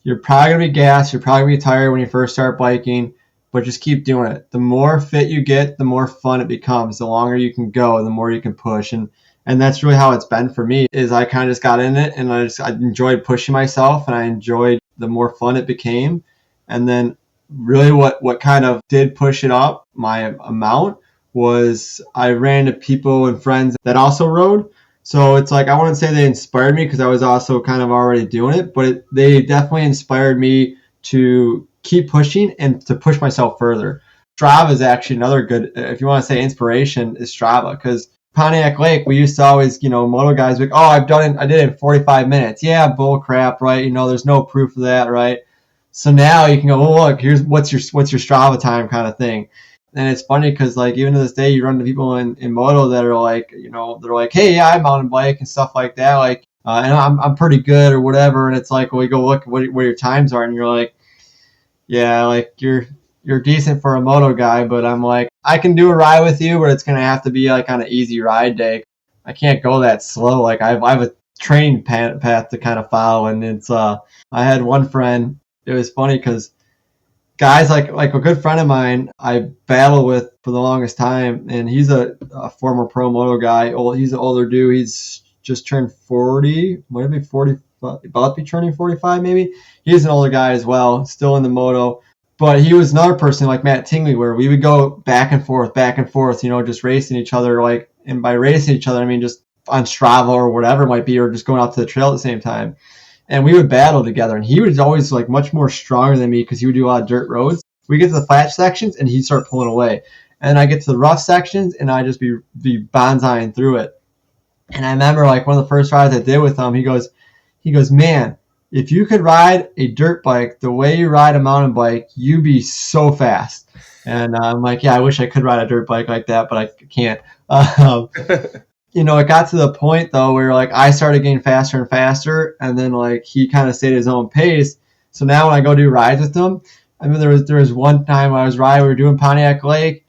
Speaker 2: you're probably going to be gassed. You're probably going to be tired when you first start biking, but just keep doing it. The more fit you get, the more fun it becomes. The longer you can go, the more you can push. And that's really how it's been for me, is I kind of just got in it, and I enjoyed pushing myself, and I enjoyed the more fun it became. And then really what kind of did push it up, my amount, was I ran into people and friends that also rode. So it's like, I wouldn't say they inspired me because I was also kind of already doing it, but they definitely inspired me to keep pushing and to push myself further. Strava is actually another good, if you want to say inspiration, is Strava, because Pontiac Lake, we used to always, moto guys like, oh, I did it in 45 minutes. Yeah, bull crap, right? There's no proof of that, right? So now you can go, oh, look, here's what's your Strava time kind of thing. And it's funny because like even to this day, you run into people in moto that are like, they're like, hey, yeah, I mountain bike and stuff like that, like, and I'm pretty good or whatever. And it's like, well, you go look what your times are, and you're like, yeah, like you're decent for a moto guy, but I'm like, I can do a ride with you, but it's gonna have to be like on an easy ride day. I can't go that slow. Like I have a training path to kind of follow, and it's I had one friend. It was funny because guys like a good friend of mine I battled with for the longest time, and he's a former pro moto guy. He's an older dude. He's just turned 40, might be 40, about to be turning 45 maybe. He's an older guy as well, still in the moto. But he was another person like Matt Tingley, where we would go back and forth, just racing each other. Like, and by racing each other, I mean just on Strava or whatever it might be, or just going out to the trail at the same time. And we would battle together. And he was always like much more stronger than me because he would do a lot of dirt roads. We get to the flat sections, and he'd start pulling away. And I get to the rough sections, and I'd just be bonsaiing through it. And I remember like one of the first rides I did with him, he goes, man, if you could ride a dirt bike the way you ride a mountain bike, you'd be so fast. And I'm like, yeah, I wish I could ride a dirt bike like that, but I can't. It got to the point, though, where like I started getting faster and faster, and then like he kind of stayed at his own pace. So now when I go do rides with him, I mean, there was one time I was riding, we were doing Pontiac Lake,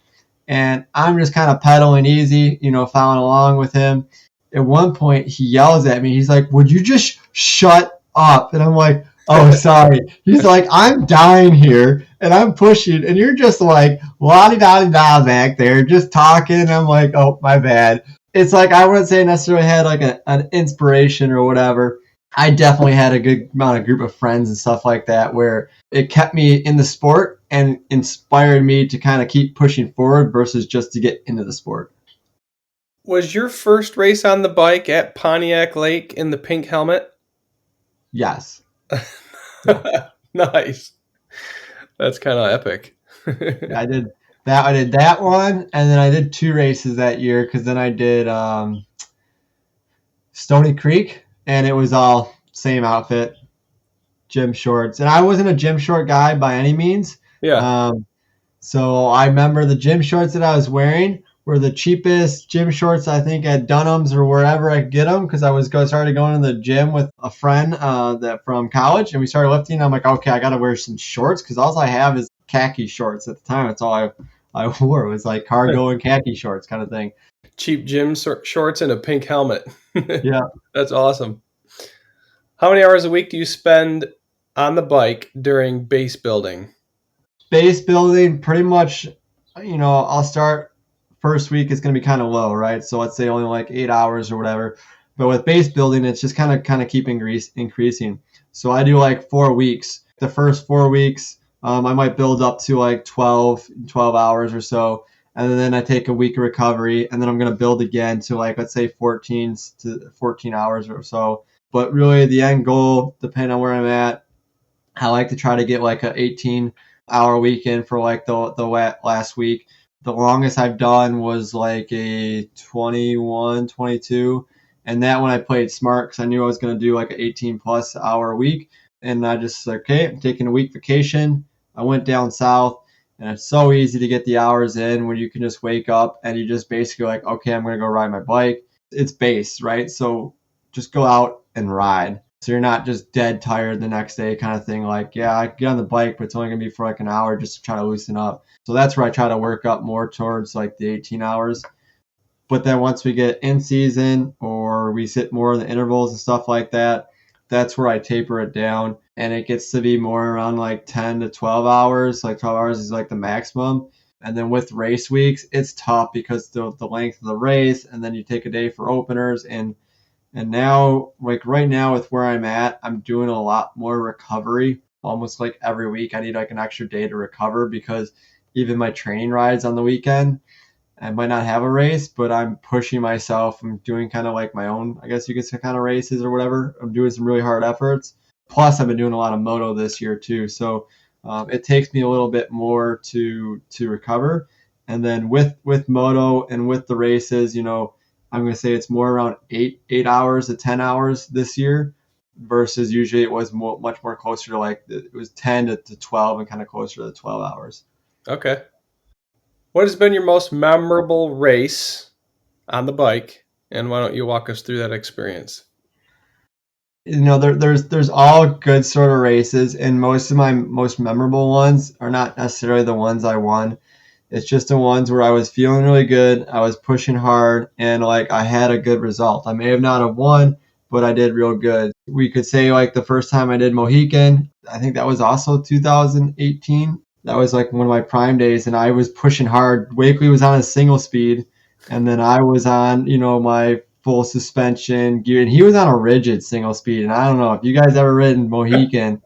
Speaker 2: and I'm just kind of pedaling easy, following along with him. At one point, he yells at me. He's like, would you just shut up? And I'm like, oh, sorry. He's like, I'm dying here, and I'm pushing, and you're just like, la-di-da-di-da back there, just talking. I'm like, oh, my bad. It's like, I wouldn't say I necessarily had like an inspiration or whatever. I definitely had a good amount of group of friends and stuff like that where it kept me in the sport and inspired me to kind of keep pushing forward versus just to get into the sport.
Speaker 1: Was your first race on the bike at Pontiac Lake in the pink helmet?
Speaker 2: Yes. Yeah.
Speaker 1: Nice. That's kind of epic.
Speaker 2: Yeah, I did that. I did that one, and then I did 2 races that year because then I did Stony Creek, and it was all same outfit, gym shorts. And I wasn't a gym short guy by any means.
Speaker 1: Yeah.
Speaker 2: So I remember the gym shorts that I was wearing were the cheapest gym shorts I think at Dunham's or wherever I could get them because started going to the gym with a friend that from college, and we started lifting. I'm like, okay, I got to wear some shorts because all I have is khaki shorts at the time. That's all I wore. It was like cargo and khaki shorts kind of thing.
Speaker 1: Cheap gym shorts and a pink helmet.
Speaker 2: Yeah.
Speaker 1: That's awesome. How many hours a week do you spend on the bike during base building?
Speaker 2: Base building, pretty much, I'll start first week, it's going to be kind of low, right? So let's say only like 8 hours or whatever. But with base building, it's just kind of keep increasing. So I do like 4 weeks. The first 4 weeks, I might build up to like 12 hours or so. And then I take a week of recovery, and then I'm going to build again to like, let's say 14 hours or so. But really the end goal, depending on where I'm at, I like to try to get like an 18-hour weekend for like the last week. The longest I've done was like a 21, 22. And that one I played smart because I knew I was going to do like an 18-plus hour week. And I just said, okay, I'm taking a week vacation. I went down south. And it's so easy to get the hours in when you can just wake up and you just basically like, okay, I'm going to go ride my bike. It's base, right? So just go out and ride. So you're not just dead tired the next day kind of thing. Like, yeah, I get on the bike, but it's only going to be for like an hour just to try to loosen up. So that's where I try to work up more towards like the 18 hours. But then once we get in season or we sit more in the intervals and stuff like that, that's where I taper it down. And it gets to be more around like 10 to 12 hours. Like 12 hours is like the maximum. And then with race weeks, it's tough because the length of the race, and then you take a day for openers. And now, like right now with where I'm at, I'm doing a lot more recovery. Almost like every week I need like an extra day to recover because even my training rides on the weekend, I might not have a race, but I'm pushing myself. I'm doing kind of like my own, I guess you could say, kind of races or whatever. I'm doing some really hard efforts. Plus, I've been doing a lot of moto this year too. So it takes me a little bit more to recover. And then with moto and with the races, I'm going to say it's more around 8 hours to 10 hours this year versus usually it was much more closer to like, it was 10 to 12 and kind of closer to the 12 hours.
Speaker 1: Okay. What has been your most memorable race on the bike? And why don't you walk us through that experience?
Speaker 2: There's all good sort of races, and most of my most memorable ones are not necessarily the ones I won. It's just the ones where I was feeling really good, I was pushing hard, and like I had a good result. I may have not have won, but I did real good. We could say like the first time I did Mohican, I think that was also 2018. That was like one of my prime days, and I was pushing hard. Wakely was on a single speed, and then I was on, my full suspension gear, and he was on a rigid single speed. And I don't know if you guys ever ridden Mohican.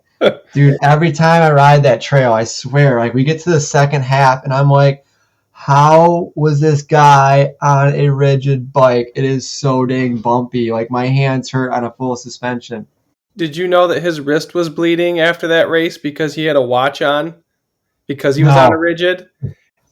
Speaker 2: Dude, every time I ride that trail, I swear, like we get to the second half and I'm like, how was this guy on a rigid bike? It is so dang bumpy. Like my hands hurt on a full suspension.
Speaker 1: Did you know that his wrist was bleeding after that race because he had a watch on? Because he was on a rigid?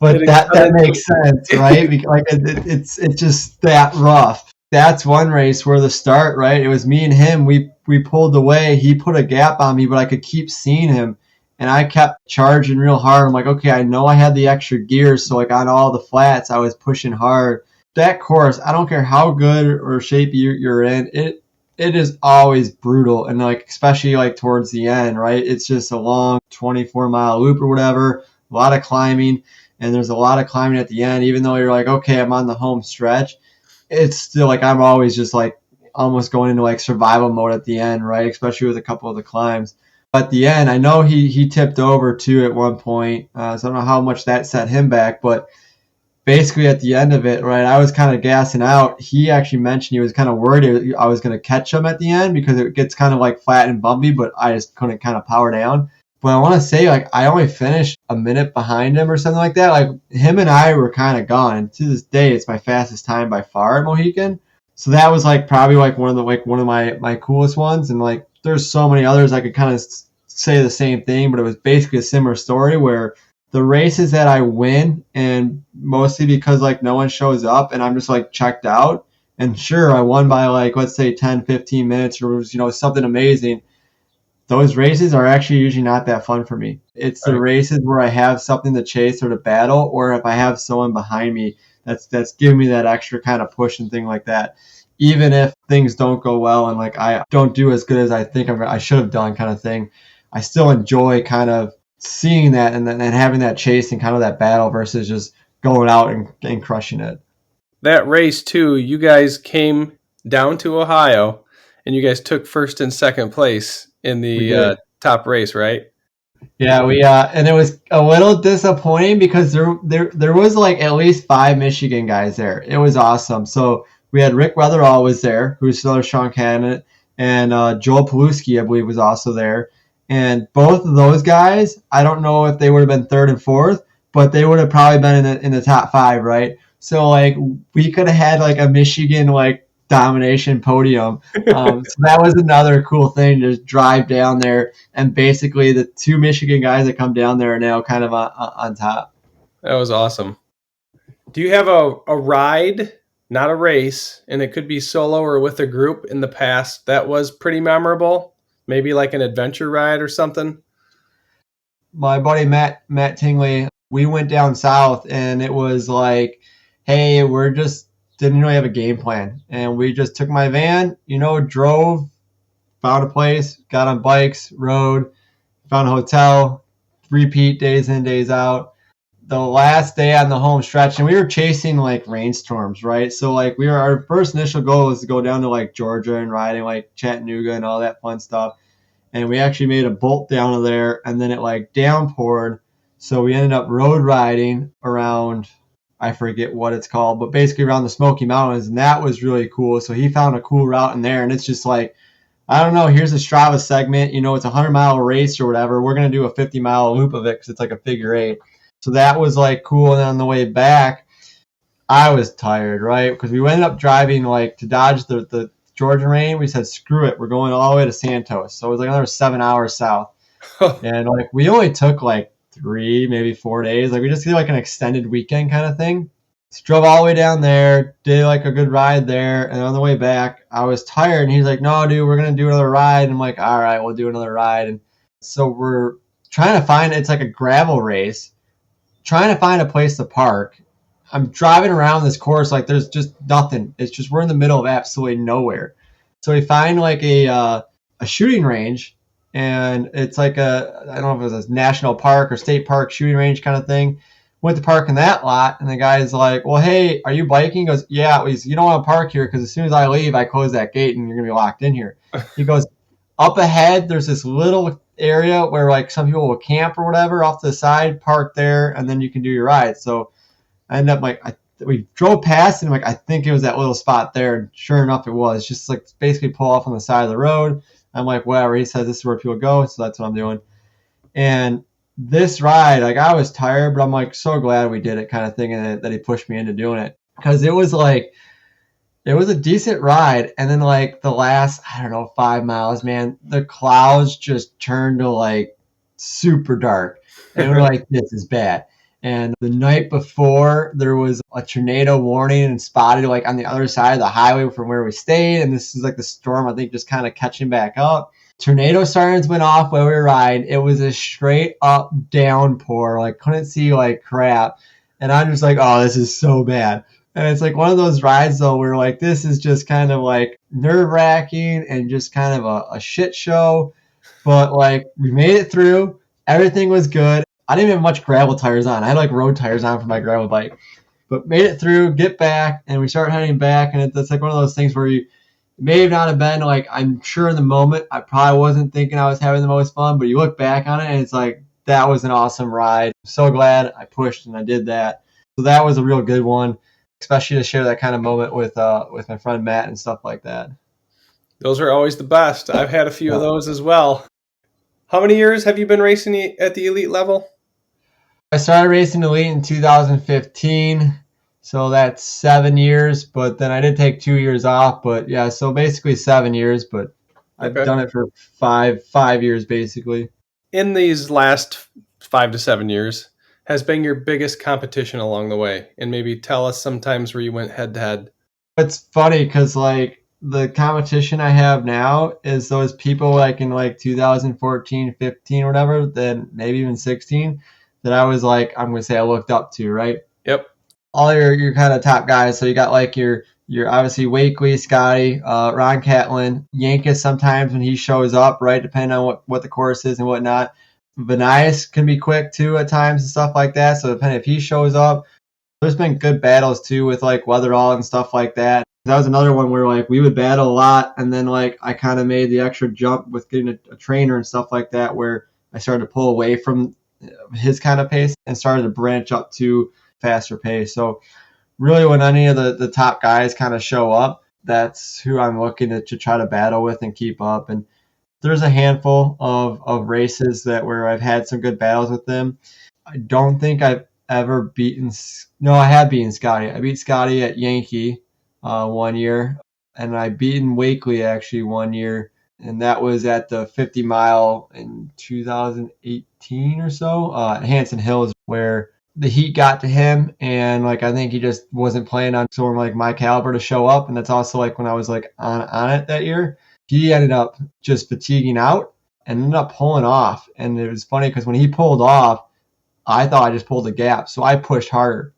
Speaker 2: But that makes sense, right? Like it's just that rough. That's one race where the start, right? It was me and him. We pulled away. He put a gap on me, but I could keep seeing him. And I kept charging real hard. I'm like, okay, I know I had the extra gears. So like on all the flats, I was pushing hard. That course, I don't care how good or shape you're in, it is always brutal. And like, especially like towards the end, right? It's just a long 24-mile loop or whatever, a lot of climbing. And there's a lot of climbing at the end, even though you're like, okay, I'm on the home stretch. It's still like I'm always just like almost going into like survival mode at the end, right? Especially with a couple of the climbs. At the end, I know he tipped over too at one point. So I don't know how much that set him back, but basically at the end of it, right, I was kind of gassing out. He actually mentioned he was kind of worried I was going to catch him at the end because it gets kind of like flat and bumpy, but I just couldn't kind of power down. But I want to say, like, I only finished a minute behind him or something like that. Like, him and I were kind of gone. And to this day, it's my fastest time by far at Mohican. So that was like probably like one of my coolest ones. And like, there's so many others I could kind of say the same thing, but it was basically a similar story where the races that I win, and mostly because like no one shows up and I'm just like checked out. And sure, I won by like, let's say 10, 15 minutes or, something amazing. Those races are actually usually not that fun for me. It's the
Speaker 1: Right.
Speaker 2: races where I have something to chase or to battle, or if I have someone behind me that's giving me that extra kind of push and thing like that. Even if things don't go well and like I don't do as good as I think I should have done, kind of thing, I still enjoy kind of seeing that and having that chase and kind of that battle versus just going out and crushing it.
Speaker 1: That race too, you guys came down to Ohio and you guys took first and second place in
Speaker 2: We
Speaker 1: the
Speaker 2: did.
Speaker 1: top race, right?
Speaker 2: Yeah, we and it was a little disappointing because there was like at least 5 Michigan guys there. It was awesome. So we had Rick Weatherall was there, who's still a strong candidate, and Joel Paluski, I believe, was also there. And both of those guys, I don't know if they would have been third and fourth, but they would have probably been in the top five, right? So like we could have had like a Michigan like domination podium. So that was another cool thing to just drive down there, and basically the 2 Michigan guys that come down there are now kind of on top.
Speaker 1: That was awesome. Do you have a ride, not a race, and it could be solo or with a group in the past that was pretty memorable? Maybe like an adventure ride or something?
Speaker 2: My buddy Matt Tingley, we went down south, and it was like, hey, we're just didn't really have a game plan, and we just took my van, drove, found a place, got on bikes, rode, found a hotel, repeat days in, days out. The last day on the home stretch, and we were chasing like rainstorms, right? So like our first initial goal was to go down to like Georgia and riding like Chattanooga and all that fun stuff. And we actually made a bolt down to there, and then it like downpoured. So we ended up road riding around, I forget what it's called, but basically around the Smoky Mountains, and that was really cool. So he found a cool route in there, and it's just like, I don't know, here's a Strava segment, it's a 100-mile race or whatever. We're going to do a 50-mile loop of it because it's like a figure eight. So that was like cool. And then on the way back, I was tired, right? Because we ended up driving like to dodge the Georgia rain. We said, screw it. We're going all the way to Santos. So it was like another 7 hours south. And like we only took like 3, maybe 4 days. Like we just did like an extended weekend kind of thing. So drove all the way down there, did like a good ride there. And on the way back, I was tired. And he's like, no, dude, we're going to do another ride. And I'm like, all right, we'll do another ride. And so we're trying to find, it's like a gravel race, trying to find a place to park. I'm driving around this course like there's just nothing. It's just we're in the middle of absolutely nowhere. So we find like a shooting range, and it's like I don't know if it was a national park or state park shooting range kind of thing. Went to park in that lot, and the guy's like, well, hey, are you biking? He goes, yeah. You don't want to park here because as soon as I leave, I close that gate and you're going to be locked in here. He goes, up ahead, there's this little area where like some people will camp or whatever off to the side, park there, and then you can do your ride. So I ended up like, we drove past and I'm like, I think it was that little spot there. And sure enough, it was just like basically pull off on the side of the road. I'm like, whatever. He says this is where people go. So that's what I'm doing. And this ride, like I was tired, but I'm like so glad we did it kind of thing, and that he pushed me into doing it, because it was a decent ride. And then like the last, I don't know, 5 miles, man, the clouds just turned to like super dark. And we're like, this is bad. And the night before, there was a tornado warning and spotted like on the other side of the highway from where we stayed. And this is like the storm, I think, just kind of catching back up. Tornado sirens went off while we were riding. It was a straight up downpour. Like couldn't see like crap. And I'm just like, oh, this is so bad. And it's like one of those rides though where like this is just kind of like nerve wracking and just kind of a shit show. But like we made it through. Everything was good. I didn't have much gravel tires on. I had like road tires on for my gravel bike. But made it through, get back, and we start heading back. And it's like one of those things where you may not have been like, I'm sure in the moment, I probably wasn't thinking I was having the most fun, but you look back on it and it's like, that was an awesome ride. I'm so glad I pushed and I did that. So that was a real good one, especially to share that kind of moment with my friend Matt and stuff like that.
Speaker 1: Those are always the best. I've had a few of those as well. How many years have you been racing at the elite level?
Speaker 2: I started racing elite in 2015, so that's 7 years. But then I did take 2 years off. But yeah, so basically 7 years. But I've
Speaker 1: Okay.
Speaker 2: done it for five years basically.
Speaker 1: In these last 5 to 7 years, has been your biggest competition along the way? And maybe tell us sometimes where you went head to head.
Speaker 2: It's funny because like the competition I have now is those people like in like 2014, 15, or whatever, then maybe even 16, that I was like, I'm gonna say I looked up to, right?
Speaker 1: Yep.
Speaker 2: All your kind of top guys. So you got like your obviously Wakely, Scotty, Ron Catlin, Yankees sometimes when he shows up, right? Depending on what the course is and whatnot. Vanias can be quick too at times and stuff like that. So depending if he shows up. There's been good battles too with like Weatherall and stuff like that. That was another one where like we would battle a lot, and then like I kind of made the extra jump with getting a trainer and stuff like that, where I started to pull away from his kind of pace and started to branch up to faster pace. So really, when any of the top guys kind of show up, that's who I'm looking to try to battle with and keep up. And there's a handful of races that where I've had some good battles with them. I don't think I've ever beaten. No, I have beaten Scotty. I beat Scotty at Yankee 1 year, and I beaten Wakely actually 1 year, and that was at the 50 mile in 2018 or so at Hanson Hills, where the heat got to him, and like I think he just wasn't planning on someone like my caliber to show up, and that's also like when I was like on it that year. He ended up just fatiguing out and ended up pulling off, and it was funny because when he pulled off, I thought I just pulled a gap, so I pushed harder.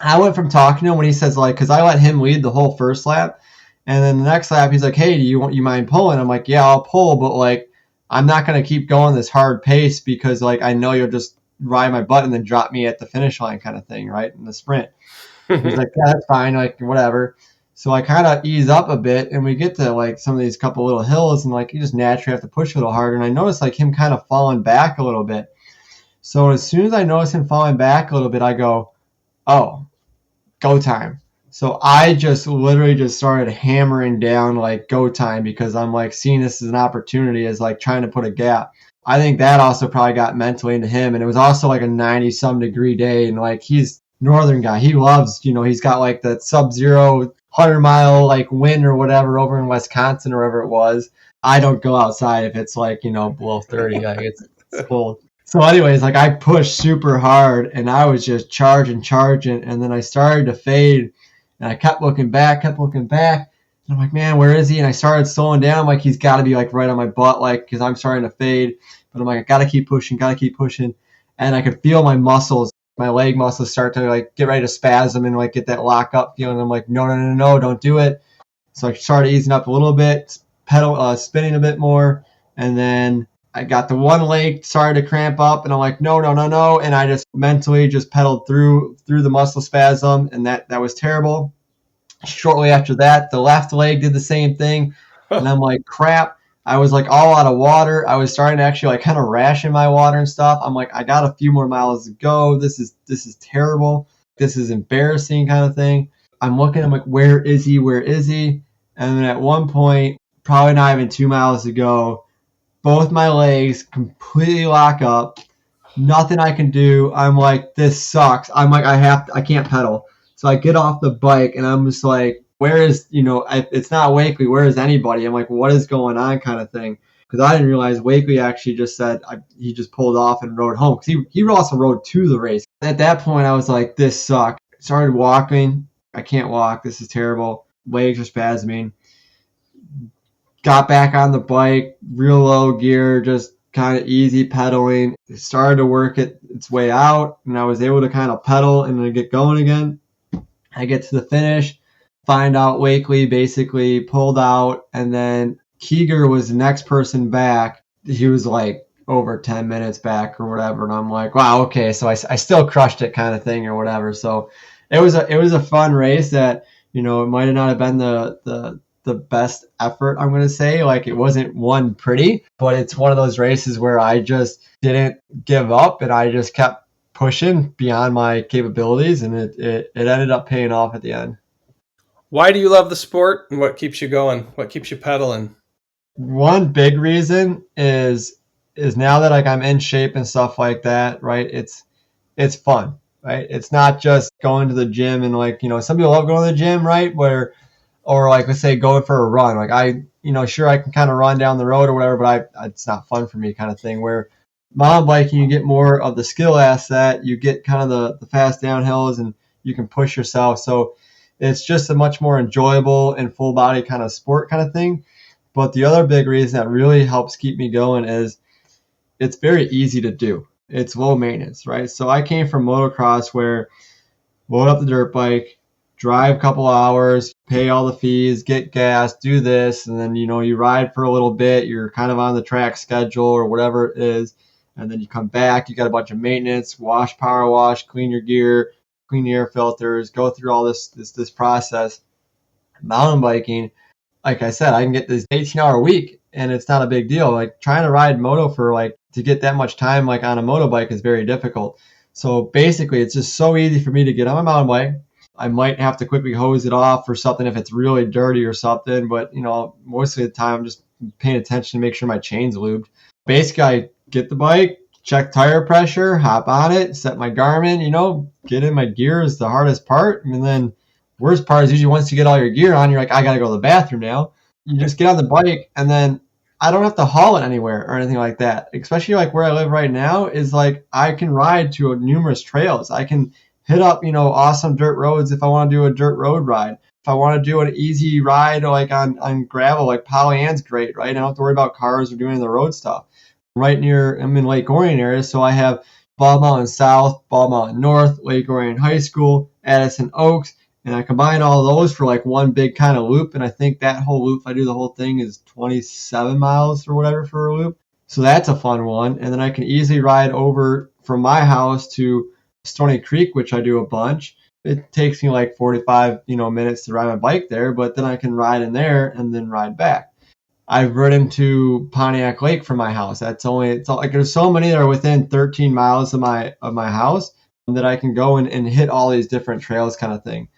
Speaker 2: I went from talking to him when he says like, because I let him lead the whole first lap, and then the next lap he's like, "Hey, do you mind pulling?" I'm like, "Yeah, I'll pull, but like I'm not gonna keep going this hard pace because like I know you'll just ride my butt and then drop me at the finish line kind of thing, right, in the sprint." He's like, "Yeah, that's fine, like whatever." So I kind of ease up a bit, and we get to like some of these couple little hills, and like you just naturally have to push a little harder. And I noticed like him kind of falling back a little bit. So as soon as I notice him falling back a little bit, I go, "Oh, go time." So I just literally just started hammering down like go time because I'm like seeing this as an opportunity as like trying to put a gap. I think that also probably got mentally into him. And it was also like a 90 some degree day. And like he's northern guy. He loves, he's got like that sub-zero 100-mile like wind or whatever over in Wisconsin or wherever it was. I don't go outside if it's like, below 30. Like it's cold. So anyways, like I pushed super hard and I was just charging. And then I started to fade and I kept looking back. And I'm like, man, where is he? And I started slowing down. I'm like, he's got to be like right on my butt, like, because I'm starting to fade. But I'm like, I got to keep pushing. And I could feel my leg muscles start to like get ready to spasm and like get that lock up feeling. I'm like, no, don't do it. So I started easing up a little bit, spinning a bit more. And then I got the one leg started to cramp up, and I'm like, no, and I just mentally just pedaled through the muscle spasm, and that was terrible. Shortly after that, the left leg did the same thing, and I'm like, crap. I was like all out of water. I was starting to actually like kind of ration my water and stuff. I'm like, I got a few more miles to go. This is terrible. This is embarrassing kind of thing. I'm looking, I'm like, where is he? And then at one point, probably not even 2 miles to go, both my legs completely lock up. Nothing I can do. I'm like, this sucks. I'm like, I can't pedal. So I get off the bike and I'm just like, where is, it's not Wakely. Where is anybody? I'm like, what is going on kind of thing. Because I didn't realize Wakely actually just said he just pulled off and rode home. Because he also rode to the race. At that point, I was like, this sucks. Started walking. I can't walk. This is terrible. Legs are spasming. Got back on the bike, real low gear, just kind of easy pedaling. It started to work its way out, and I was able to kind of pedal and then get going again. I get to the finish, find out Wakely basically pulled out, and then Keeger was the next person back. He was like over 10 minutes back or whatever, and I'm like, wow, okay, so I still crushed it kind of thing or whatever. So it was a fun race that, it might have not have been the best effort, I'm going to say. Like, it wasn't one pretty, but it's one of those races where I just didn't give up and I just kept pushing beyond my capabilities, and it ended up paying off at the end.
Speaker 1: Why do you love the sport, and what keeps you going? What keeps you pedaling?
Speaker 2: One big reason is is now that like I'm in shape and stuff like that, right? It's fun, right? It's not just going to the gym and like, some people love going to the gym, right? Or like, let's say going for a run. Like sure, I can kind of run down the road or whatever, but it's not fun for me kind of thing. Where mountain biking, you get more of the skill asset, you get kind of the fast downhills and you can push yourself. So it's just a much more enjoyable and full body kind of sport kind of thing. But the other big reason that really helps keep me going is it's very easy to do. It's low maintenance, right? So I came from motocross where load up the dirt bike, drive a couple hours, pay all the fees, get gas, do this, and then you ride for a little bit. You're kind of on the track schedule or whatever it is, and then you come back. You got a bunch of maintenance, wash, power wash, clean your gear, clean your air filters, go through all this process. Mountain biking, like I said, I can get this 18-hour week, and it's not a big deal. Like trying to ride moto for like to get that much time like on a motorbike is very difficult. So basically, it's just so easy for me to get on my mountain bike. I might have to quickly hose it off or something if it's really dirty or something, but most of the time I'm just paying attention to make sure my chain's lubed. Basically, I get the bike, check tire pressure, hop on it, set my Garmin, get in my gear is the hardest part. And then worst part is usually once you get all your gear on, you're like, I got to go to the bathroom now. You just get on the bike and then I don't have to haul it anywhere or anything like that. Especially like where I live right now is like I can ride to numerous trails. I can hit up, awesome dirt roads if I want to do a dirt road ride. If I want to do an easy ride like on gravel, like Polyann's great, right? I don't have to worry about cars or doing the road stuff. I'm in Lake Orion area, so I have Bald Mountain South, Bald Mountain North, Lake Orion High School, Addison Oaks, and I combine all those for like one big kind of loop. And I think that whole loop, if I do the whole thing, is 27 miles or whatever for a loop. So that's a fun one. And then I can easily ride over from my house to Stony Creek, which I do a bunch. It takes me like 45, minutes to ride my bike there, but then I can ride in there and then ride back. I've ridden to Pontiac Lake from my house. It's like there's so many that are within 13 miles of my house that I can go and hit all these different trails kind of thing.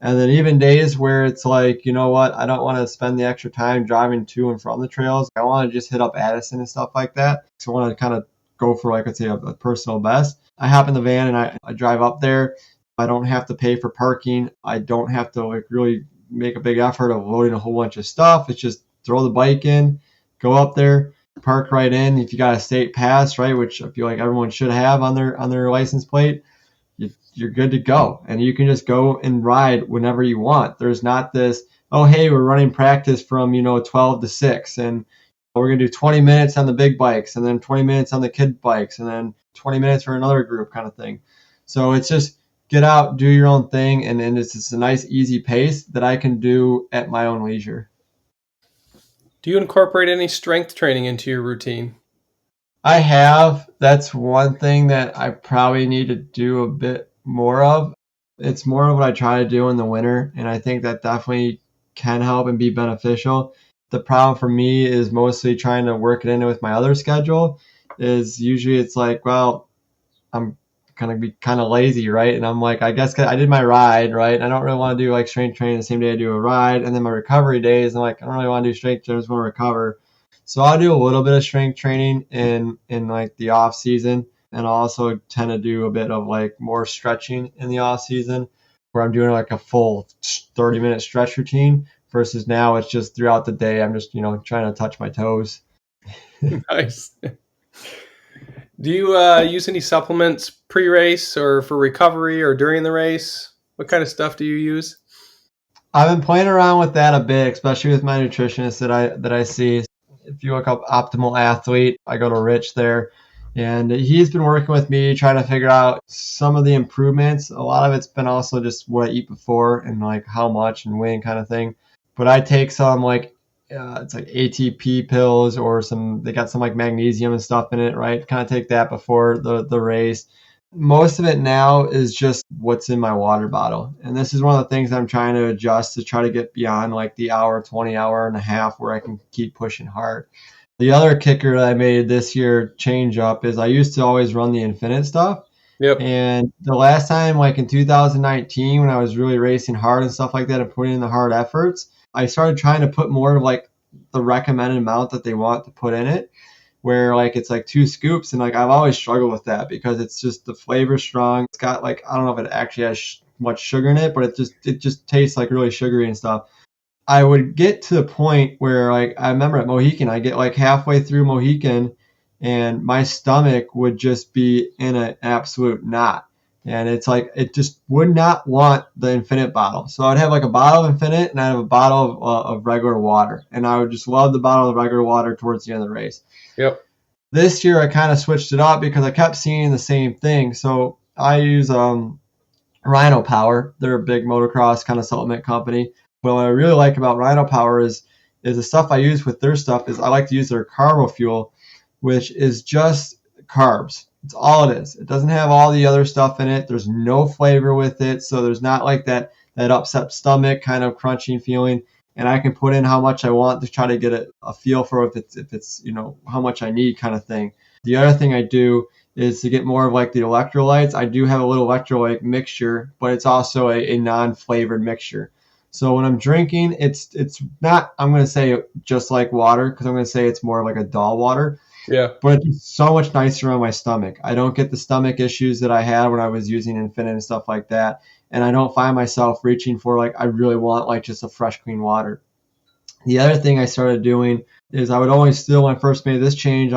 Speaker 2: And then even days where it's like, you know what, I don't want to spend the extra time driving to and from the trails. I want to just hit up Addison and stuff like that. So I want to kind of go for like, let's say a personal best. I hop in the van and I drive up there. I don't have to pay for parking. I don't have to like really make a big effort of loading a whole bunch of stuff. It's just throw the bike in, go up there, park right in. If you got a state pass, right, which I feel like everyone should have on their license plate, you're good to go. And you can just go and ride whenever you want. There's not this, oh, hey, we're running practice from, 12 to 6. And we're going to do 20 minutes on the big bikes and then 20 minutes on the kid bikes and then 20 minutes for another group kind of thing. So it's just get out, do your own thing. And it's just a nice, easy pace that I can do at my own leisure.
Speaker 1: Do you incorporate any strength training into your routine?
Speaker 2: I have. That's one thing that I probably need to do a bit more of. It's more of what I try to do in the winter, and I think that definitely can help and be beneficial. The problem for me is mostly trying to work it into with my other schedule. Is usually it's like, well, I'm gonna be kind of lazy, right? And I'm like, I guess I did my ride, right? I don't really want to do like strength training the same day I do a ride, and then my recovery days, I'm like, I don't really want to do strength training, I just want to recover. So I'll do a little bit of strength training in like the off season. And I'll also tend to do a bit of like more stretching in the off season where I'm doing like a full 30-minute stretch routine versus now it's just throughout the day. I'm just, trying to touch my toes.
Speaker 1: Nice. Do you use any supplements pre-race or for recovery or during the race? What kind of stuff do you use?
Speaker 2: I've been playing around with that a bit, especially with my nutritionist that I see. If you look up Optimal Athlete, I go to Rich there. And he's been working with me trying to figure out some of the improvements. A lot of it's been also just what I eat before and like how much and when kind of thing. But I take some like it's like ATP pills or they got some like magnesium and stuff in it, right? Kind of take that before the race. Most of it now is just what's in my water bottle. And this is one of the things I'm trying to adjust to try to get beyond like the 20 hour and a half where I can keep pushing hard. The other kicker that I made this year change up is I used to always run the Infinite stuff.
Speaker 1: Yep.
Speaker 2: And the last time, like in 2019, when I was really racing hard and stuff like that and putting in the hard efforts, I started trying to put more of like the recommended amount that they want to put in it. where like it's like 2 scoops, and like I've always struggled with that because it's just the flavor's strong. It's got like, I don't know if it actually has much sugar in it, but it just tastes like really sugary and stuff. I would get to the point where like I remember at Mohican, I get like halfway through Mohican and my stomach would just be in an absolute knot. And it's like it just would not want the Infinite bottle. So I'd have like a bottle of Infinite and I'd have a bottle of regular water. And I would just love the bottle of regular water towards the end of the race.
Speaker 1: Yep.
Speaker 2: This year I kind of switched it up because I kept seeing the same thing. So I use Rhino Power. They're a big motocross kind of supplement company. But what I really like about Rhino Power is the stuff I use with their stuff is I like to use their Carbo Fuel, which is just carbs. It's all it is. It doesn't have all the other stuff in it. There's no flavor with it. So there's not like that upset stomach kind of crunching feeling. And I can put in how much I want to try to get a feel for if it's how much I need kind of thing. The other thing I do is to get more of like the electrolytes. I do have a little electrolyte mixture, but it's also a non-flavored mixture. So when I'm drinking, it's not, I'm going to say just like water, because I'm going to say it's more like a dull water.
Speaker 1: Yeah.
Speaker 2: But it's so much nicer on my stomach. I don't get the stomach issues that I had when I was using Infinite and stuff like that. And I don't find myself reaching for like, I really want like just a fresh, clean water. The other thing I started doing is I would always still, when I first made this change,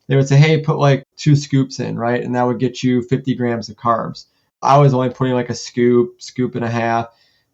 Speaker 2: they would say, hey, put like 2 scoops in, right? And that would get you 50 grams of carbs. I was only putting like a scoop and a half.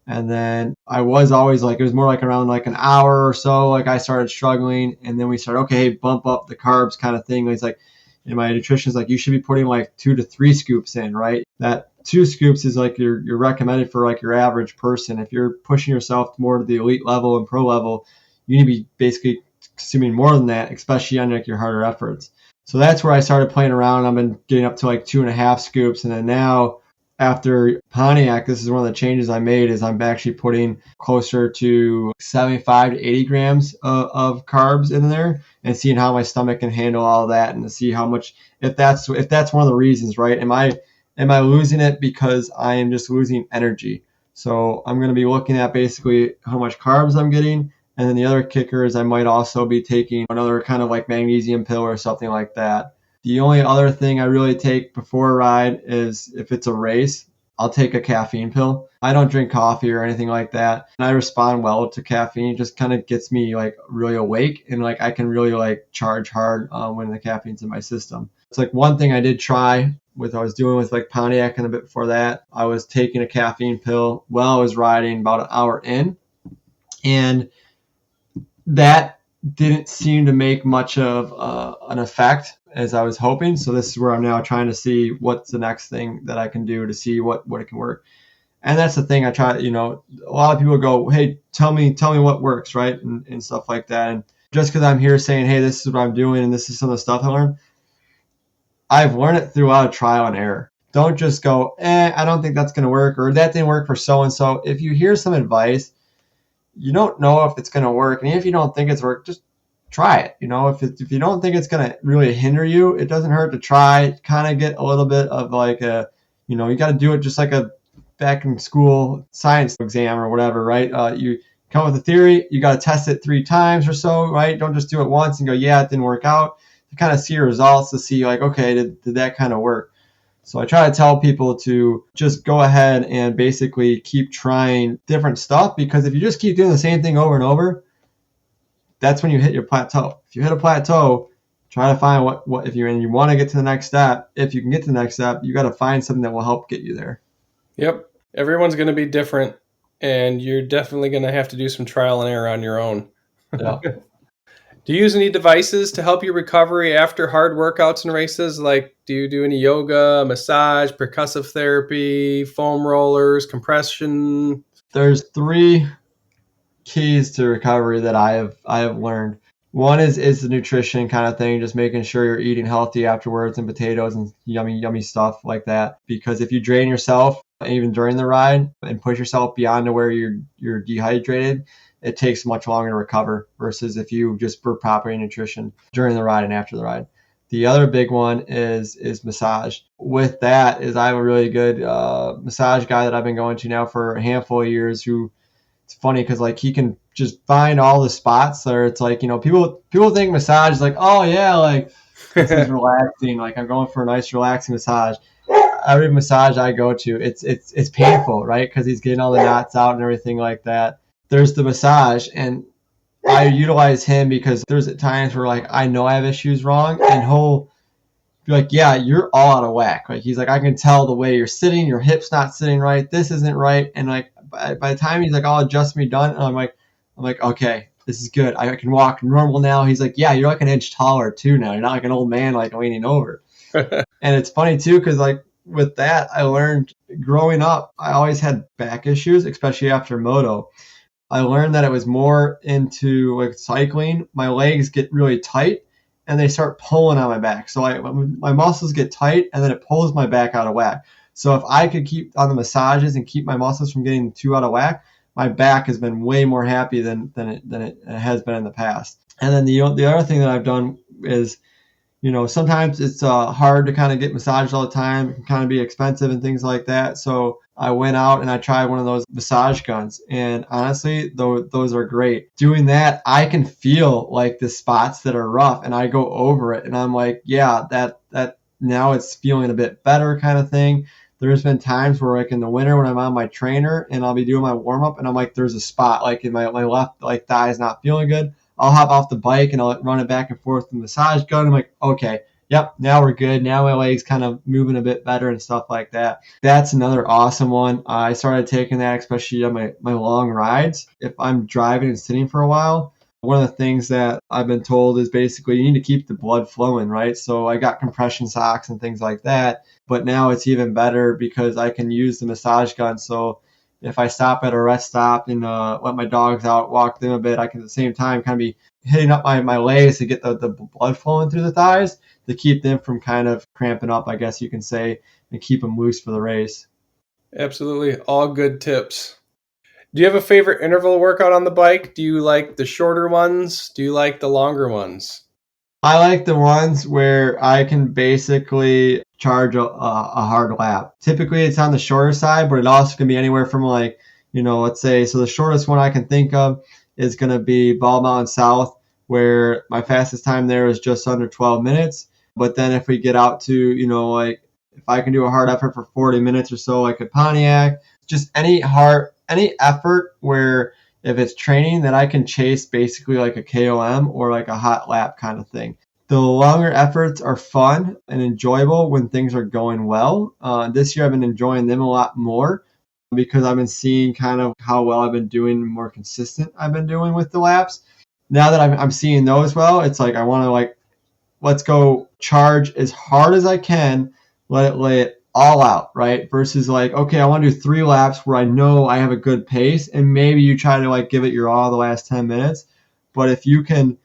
Speaker 2: And then I was always like, it was more like around like an hour or so, like I started struggling. And then we started, okay, bump up the carbs kind of thing. It's like, and my nutritionist like, you should be putting like 2 to 3 scoops in, right? That 2 scoops is like you're recommended for like your average person. If you're pushing yourself more to the elite level and pro level, you need to be basically consuming more than that, especially on like your harder efforts. So that's where I started playing around. I've been getting up to like 2.5 scoops. And then now, after Pontiac, this is one of the changes I made, is I'm actually putting closer to 75 to 80 grams of carbs in there and seeing how my stomach can handle all of that, and to see how much, if that's one of the reasons, right? Am I losing it because I am just losing energy? So I'm going to be looking at basically how much carbs I'm getting. And then the other kicker is I might also be taking another kind of like magnesium pill or something like that. The only other thing I really take before a ride is if it's a race, I'll take a caffeine pill. I don't drink coffee or anything like that. And I respond well to caffeine. It just kind of gets me like really awake, and like I can really like charge hard when the caffeine's in my system. It's like one thing I did try with, I was doing with like Pontiac, and a bit before that, I was taking a caffeine pill while I was riding about an hour in. And that didn't seem to make much of an effect as I was hoping. So this is where I'm now trying to see what's the next thing that I can do to see what it can work. And that's the thing I try, a lot of people go, hey, tell me what works, right? And stuff like that. And just because I'm here saying, hey, this is what I'm doing and this is some of the stuff I learned, I've learned it through a lot of trial and error. Don't just go, I don't think that's going to work, or that didn't work for so-and-so. If you hear some advice, you don't know if it's going to work. And even if you don't think it's work, just try it. If you don't think it's going to really hinder you, it doesn't hurt to try. Kind of get a little bit of like you got to do it just like a back in school science exam or whatever, right? You come up with a theory, you got to test it 3 times or so, right? Don't just do it once and go, yeah, it didn't work out. To kind of see your results, to see like, okay, did that kind of work? So I try to tell people to just go ahead and basically keep trying different stuff, because if you just keep doing the same thing over and over, that's when you hit your plateau. If you hit a plateau, try to find what if you want to get to the next step. If you can get to the next step, you got to find something that will help get you there.
Speaker 1: Yep. Everyone's going to be different, and you're definitely going to have to do some trial and error on your own.
Speaker 2: Yeah.
Speaker 1: Do you use any devices to help your recovery after hard workouts and races? Like, do you do any yoga, massage, percussive therapy, foam rollers, compression?
Speaker 2: There's 3 keys to recovery that I have learned. One is the nutrition kind of thing, just making sure you're eating healthy afterwards, and potatoes and yummy stuff like that. Because if you drain yourself even during the ride and push yourself beyond to where you're dehydrated, it takes much longer to recover versus if you just were proper nutrition during the ride and after the ride. The other big one is massage. With that is I have a really good massage guy that I've been going to now for a handful of years, who, it's funny because like he can just find all the spots where it's like, people think massage is like, oh yeah, like this is relaxing. Like I'm going for a nice relaxing massage. Every massage I go to, it's painful, right? Because he's getting all the knots out and everything like that. There's the massage, and I utilize him because there's times where like I know I have issues wrong, and he'll be like, yeah, you're all out of whack. Like he's like, I can tell the way you're sitting, your hip's not sitting right, this isn't right. And like by the time he's like, all adjust me done, and I'm like, okay, this is good. I can walk normal now. He's like, yeah, you're like an inch taller too now. You're not like an old man like leaning over. And it's funny too, because like with that, I learned growing up, I always had back issues, especially after moto. I learned that it was more into like cycling. My legs get really tight and they start pulling on my back. So my muscles get tight and then it pulls my back out of whack. So if I could keep on the massages and keep my muscles from getting too out of whack, my back has been way more happy than it has been in the past. And then the other thing that I've done is, sometimes it's hard to kind of get massages all the time. It can kind of be expensive and things like that. So I went out and I tried one of those massage guns. And honestly, those are great. Doing that, I can feel like the spots that are rough and I go over it. And I'm like, yeah, that now it's feeling a bit better kind of thing. There's been times where like in the winter when I'm on my trainer and I'll be doing my warm up and I'm like, there's a spot like in my left like thigh is not feeling good. I'll hop off the bike and I'll run it back and forth with the massage gun. I'm like, okay, yep, now we're good. Now my leg's kind of moving a bit better and stuff like that. That's another awesome one. I started taking that, especially on my long rides. If I'm driving and sitting for a while, one of the things that I've been told is basically you need to keep the blood flowing, right? So I got compression socks and things like that. But now it's even better because I can use the massage gun. So if I stop at a rest stop and let my dogs out, walk them a bit, I can at the same time kind of be hitting up my legs to get the blood flowing through the thighs to keep them from kind of cramping up, I guess you can say, and keep them loose for the race.
Speaker 1: Absolutely. All good tips. Do you have a favorite interval workout on the bike? Do you like the shorter ones? Do you like the longer ones?
Speaker 2: I like the ones where I can basically charge a hard lap. Typically, it's on the shorter side, but it also can be anywhere from like, let's say, so the shortest one I can think of is going to be Bald Mountain South, where my fastest time there is just under 12 minutes. But then if we get out to, like if I can do a hard effort for 40 minutes or so, like at Pontiac, just any effort where if it's training that I can chase basically like a KOM or like a hot lap kind of thing. The longer efforts are fun and enjoyable when things are going well. This year I've been enjoying them a lot more because I've been seeing kind of how well I've been doing, more consistent I've been doing with the laps. Now that I'm seeing those well, it's like I want to like, let's go charge as hard as I can, lay it all out, right? Versus like, okay, I want to do 3 laps where I know I have a good pace, and maybe you try to like give it your all the last 10 minutes. But if you can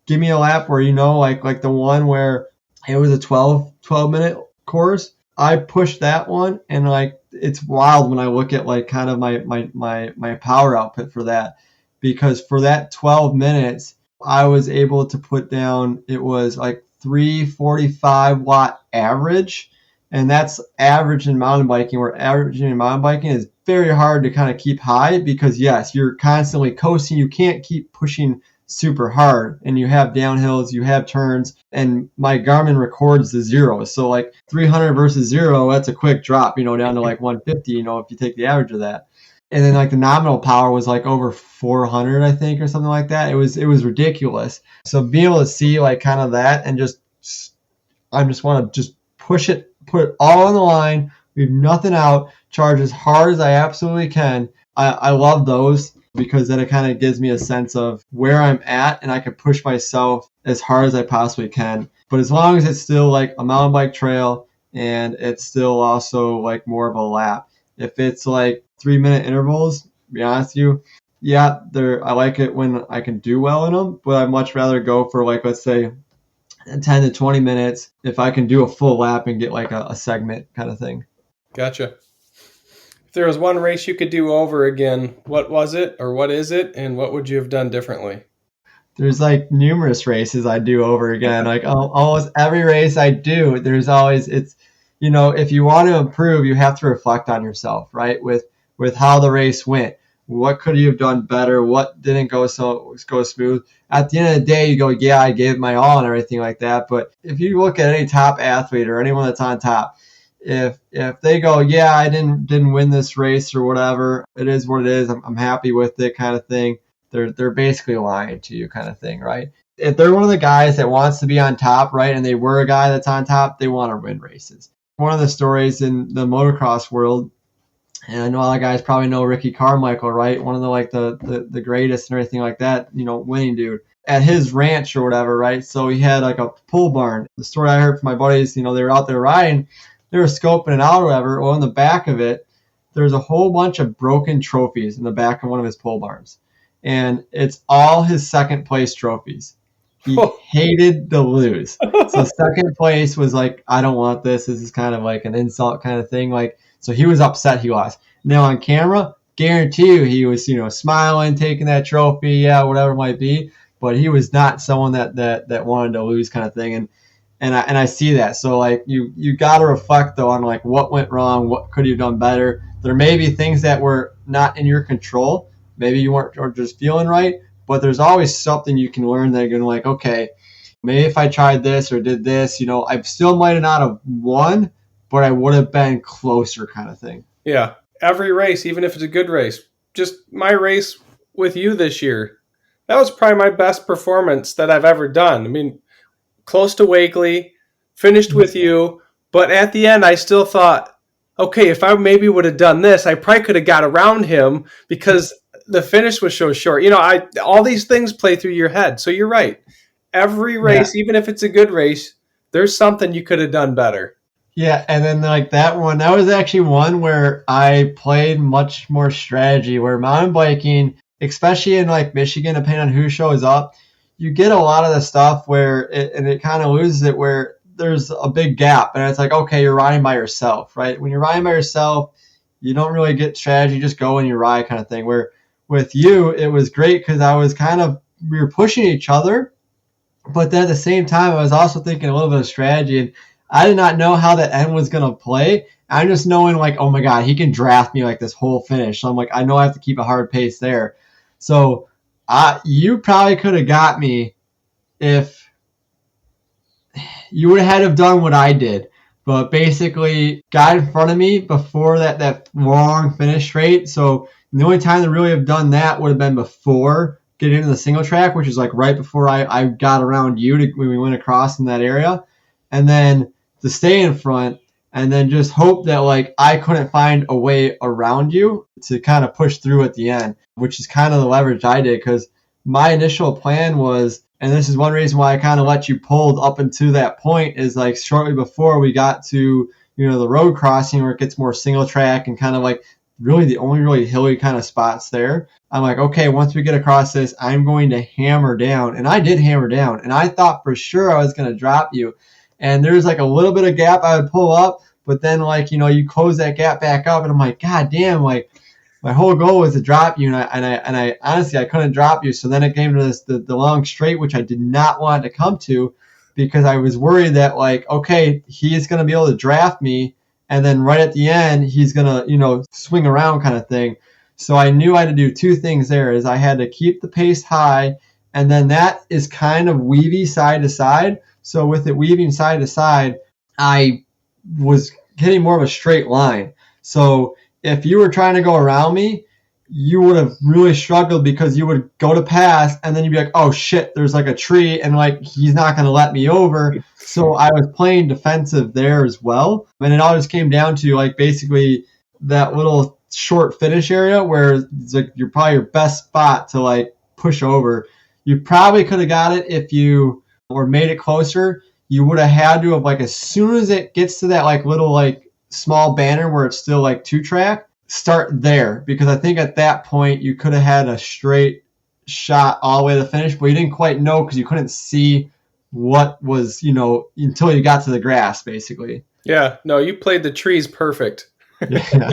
Speaker 2: give me a lap where like the one where it was a 12 minute course, I pushed that one, and like it's wild when I look at like kind of my power output for that, because for that 12 minutes I was able to put down, it was like 345 watt average. And that's average in mountain biking, where averaging in mountain biking is very hard to kind of keep high because, yes, you're constantly coasting. You can't keep pushing super hard, and you have downhills, you have turns, and my Garmin records the zeros. So like 300 versus 0, that's a quick drop, down to like 150, if you take the average of that. And then like the nominal power was like over 400, I think, or something like that. It was ridiculous. So being able to see like kind of that and I just want to just push it, put it all on the line, leave nothing out, charge as hard as I absolutely can. I love those because then it kind of gives me a sense of where I'm at and I can push myself as hard as I possibly can. But as long as it's still like a mountain bike trail and it's still also like more of a lap. If it's like 3-minute intervals, to be honest with you, yeah, I like it when I can do well in them, but I'd much rather go for like, let's say, 10 to 20 minutes if I can do a full lap and get like a segment kind of thing.
Speaker 1: Gotcha. If there was one race you could do over again, what was it or what is it, and what would you have done differently?
Speaker 2: There's like numerous races I do over again. Like almost every race I do, there's always, it's, if you want to improve, you have to reflect on yourself, right? With how the race went. what could you have done better? What didn't go smooth? At the end of the day, you go, yeah, I gave my all and everything like that. But if you look at any top athlete or anyone that's on top, if they go, yeah, I didn't win this race or whatever, it is what it is. I'm happy with it, kind of thing. They're basically lying to you, kind of thing, right? If they're one of the guys that wants to be on top, right, and they were a guy that's on top, they want to win races. One of the stories in the motocross world, and I know a lot of guys probably know Ricky Carmichael, right? One of the greatest and everything like that, winning dude. At his ranch or whatever, right? So he had like a pole barn. The story I heard from my buddies, they were out there riding, they were scoping it out or whatever. Well, in the back of it, there's a whole bunch of broken trophies in the back of one of his pole barns. And it's all his second place trophies. He hated to lose. So second place was like, I don't want this. This is kind of like an insult kind of thing. Like, so he was upset he lost. Now on camera, guarantee you he was, smiling, taking that trophy, yeah, whatever it might be. But he was not someone that wanted to lose kind of thing. And I see that. So like you got to reflect though on like what went wrong, what could you have done better. There may be things that were not in your control. Maybe you weren't or just feeling right, but there's always something you can learn that you're going to like, okay, maybe if I tried this or did this, I still might not have won, but I would have been closer kind of thing.
Speaker 1: Yeah. Every race, even if it's a good race, just my race with you this year, that was probably my best performance that I've ever done. I mean, close to Wakely, finished with you, but at the end I still thought, okay, if I maybe would have done this, I probably could have got around him because the finish was so short. All these things play through your head. So you're right. Every race, even if it's a good race, there's something you could have done better.
Speaker 2: Yeah, and then like that was actually one where I played much more strategy, where mountain biking, especially in like Michigan, depending on who shows up, you get a lot of the stuff where it kind of loses it, where there's a big gap. And it's like, okay, you're riding by yourself, right? When you're riding by yourself, you don't really get strategy, just go and you ride kind of thing. Where with you, it was great because we were pushing each other, but then at the same time, I was also thinking a little bit of strategy. And I did not know how that end was going to play. I'm just knowing like, oh my God, he can draft me like this whole finish. So I'm like, I know I have to keep a hard pace there. So you probably could have got me if you would have had to have done what I did, but basically got in front of me before that long finish straight. So the only time to really have done that would have been before getting into the single track, which is like right before I got around you when we went across in that area. And then to stay in front and then just hope that like I couldn't find a way around you to kind of push through at the end, which is kind of the leverage I did, because my initial plan was, and this is one reason why I kind of let you pull up into that point, is like shortly before we got to, the road crossing where it gets more single track and kind of like really the only really hilly kind of spots there. I'm like, okay, once we get across this, I'm going to hammer down. And I did hammer down. And I thought for sure I was going to drop you. And there's like a little bit of gap I would pull up, but then like, you close that gap back up and I'm like, God damn, like my whole goal was to drop you. And I honestly, I couldn't drop you. So then it came to the long straight, which I did not want to come to, because I was worried that like, okay, he is going to be able to draft me. And then right at the end, he's going to, swing around kind of thing. So I knew I had to do two things there. Is I had to keep the pace high, and then that is kind of weavy side to side. So with it weaving side to side, I was hitting more of a straight line. So if you were trying to go around me, you would have really struggled, because you would go to pass and then you'd be like, oh shit, there's like a tree and like he's not going to let me over. So I was playing defensive there as well. And it all just came down to like basically that little short finish area where it's like you're probably your best spot to like push over. You probably could have got it if you or made it closer. You would have had to have, like, as soon as it gets to that like little like small banner where it's still like two track, start there, because I think at that point you could have had a straight shot all the way to the finish, but you didn't quite know because you couldn't see what was, until you got to the grass basically.
Speaker 1: Yeah, no, you played the trees perfect.
Speaker 2: Yeah.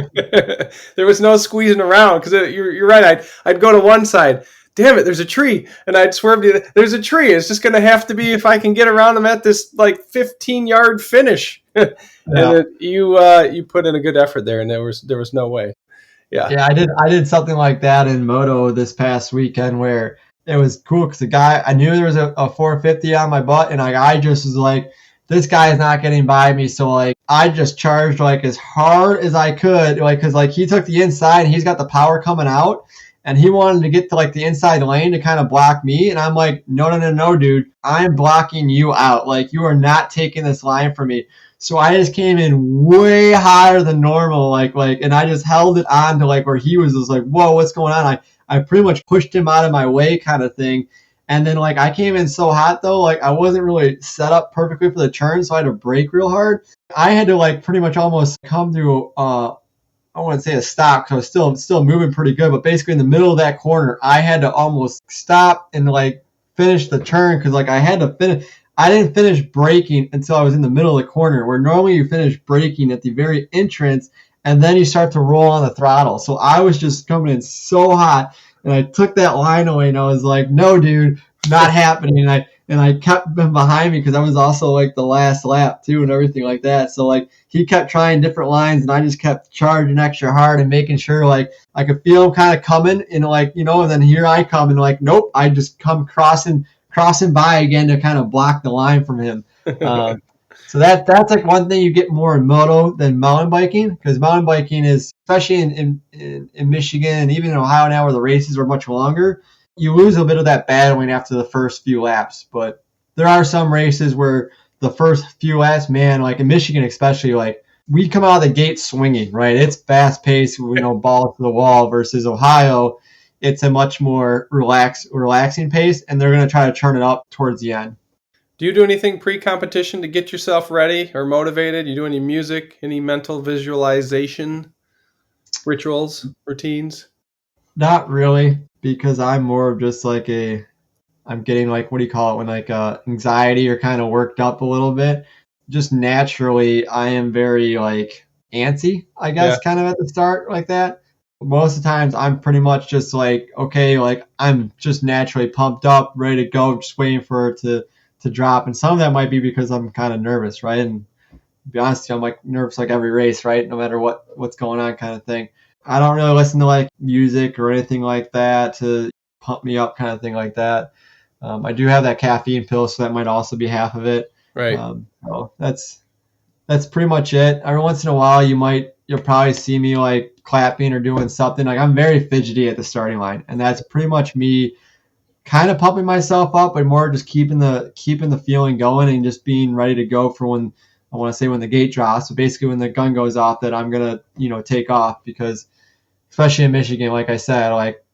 Speaker 1: There was no squeezing around, because you're right. I'd go to one side, damn it, there's a tree, and I'd swerve to there's a tree. It's just going to have to be if I can get around them at this like 15-yard finish. And you put in a good effort there, and there was no way. Yeah.
Speaker 2: Yeah, I did something like that in moto this past weekend where it was cool because the guy, I knew there was a 450 on my butt, and like I just was like, this guy is not getting by me, so like I just charged like as hard as I could, like because like he took the inside and he's got the power coming out, and he wanted to get to like the inside lane to kind of block me, and I'm like, no, no, no, no, dude, I'm blocking you out, like you are not taking this line from me. So I just came in way higher than normal, and I just held it on to like where he was just like, whoa, what's going on? I pretty much pushed him out of my way kind of thing. And then like I came in so hot though, like I wasn't really set up perfectly for the turn, so I had to brake real hard. I had to like pretty much almost come through I wouldn't say a stop because I was still moving pretty good, but basically in the middle of that corner, I had to almost stop and like finish the turn because like I had to finish. I didn't finish braking until I was in the middle of the corner, where normally you finish braking at the very entrance and then you start to roll on the throttle. So I was just coming in so hot, and I took that line away, and I was like, "No, dude, not happening." And I kept him behind me because I was also like the last lap too, and everything like that. So like he kept trying different lines, and I just kept charging extra hard and making sure like I could feel him kind of coming, and like and then here I come, and like nope, I just come crossing by again to kind of block the line from him. So that's like one thing you get more in moto than mountain biking, because mountain biking is, especially in Michigan and even in Ohio now where the races are much longer, you lose a bit of that battling after the first few laps. But there are some races where the first few laps, man, like in Michigan especially, like we come out of the gate swinging, right? It's fast paced, ball to the wall, versus Ohio. It's a much more relaxing pace, and they're going to try to turn it up towards the end.
Speaker 1: Do you do anything pre-competition to get yourself ready or motivated? You do any music, any mental visualization rituals, routines?
Speaker 2: Not really, because I'm more of just like I'm getting like, what do you call it, when like anxiety or kind of worked up a little bit. Just naturally, I am very like antsy, I guess, kind of at the start like that. Most of the times I'm pretty much just like, okay, like I'm just naturally pumped up, ready to go, just waiting for it to drop. And some of that might be because I'm kind of nervous, right? And to be honest with you, I'm like nervous like every race, right? No matter what's going on kind of thing. I don't really listen to like music or anything like that to pump me up kind of thing like that. I do have that caffeine pill, so that might also be half of it.
Speaker 1: Right.
Speaker 2: So that's pretty much it. Every once in a while, you'll probably see me like clapping or doing something. Like I'm very fidgety at the starting line, and that's pretty much me kind of pumping myself up, but more just keeping the feeling going and just being ready to go for when the gate drops. So basically when the gun goes off, that I'm gonna take off, because especially in Michigan, like I said, like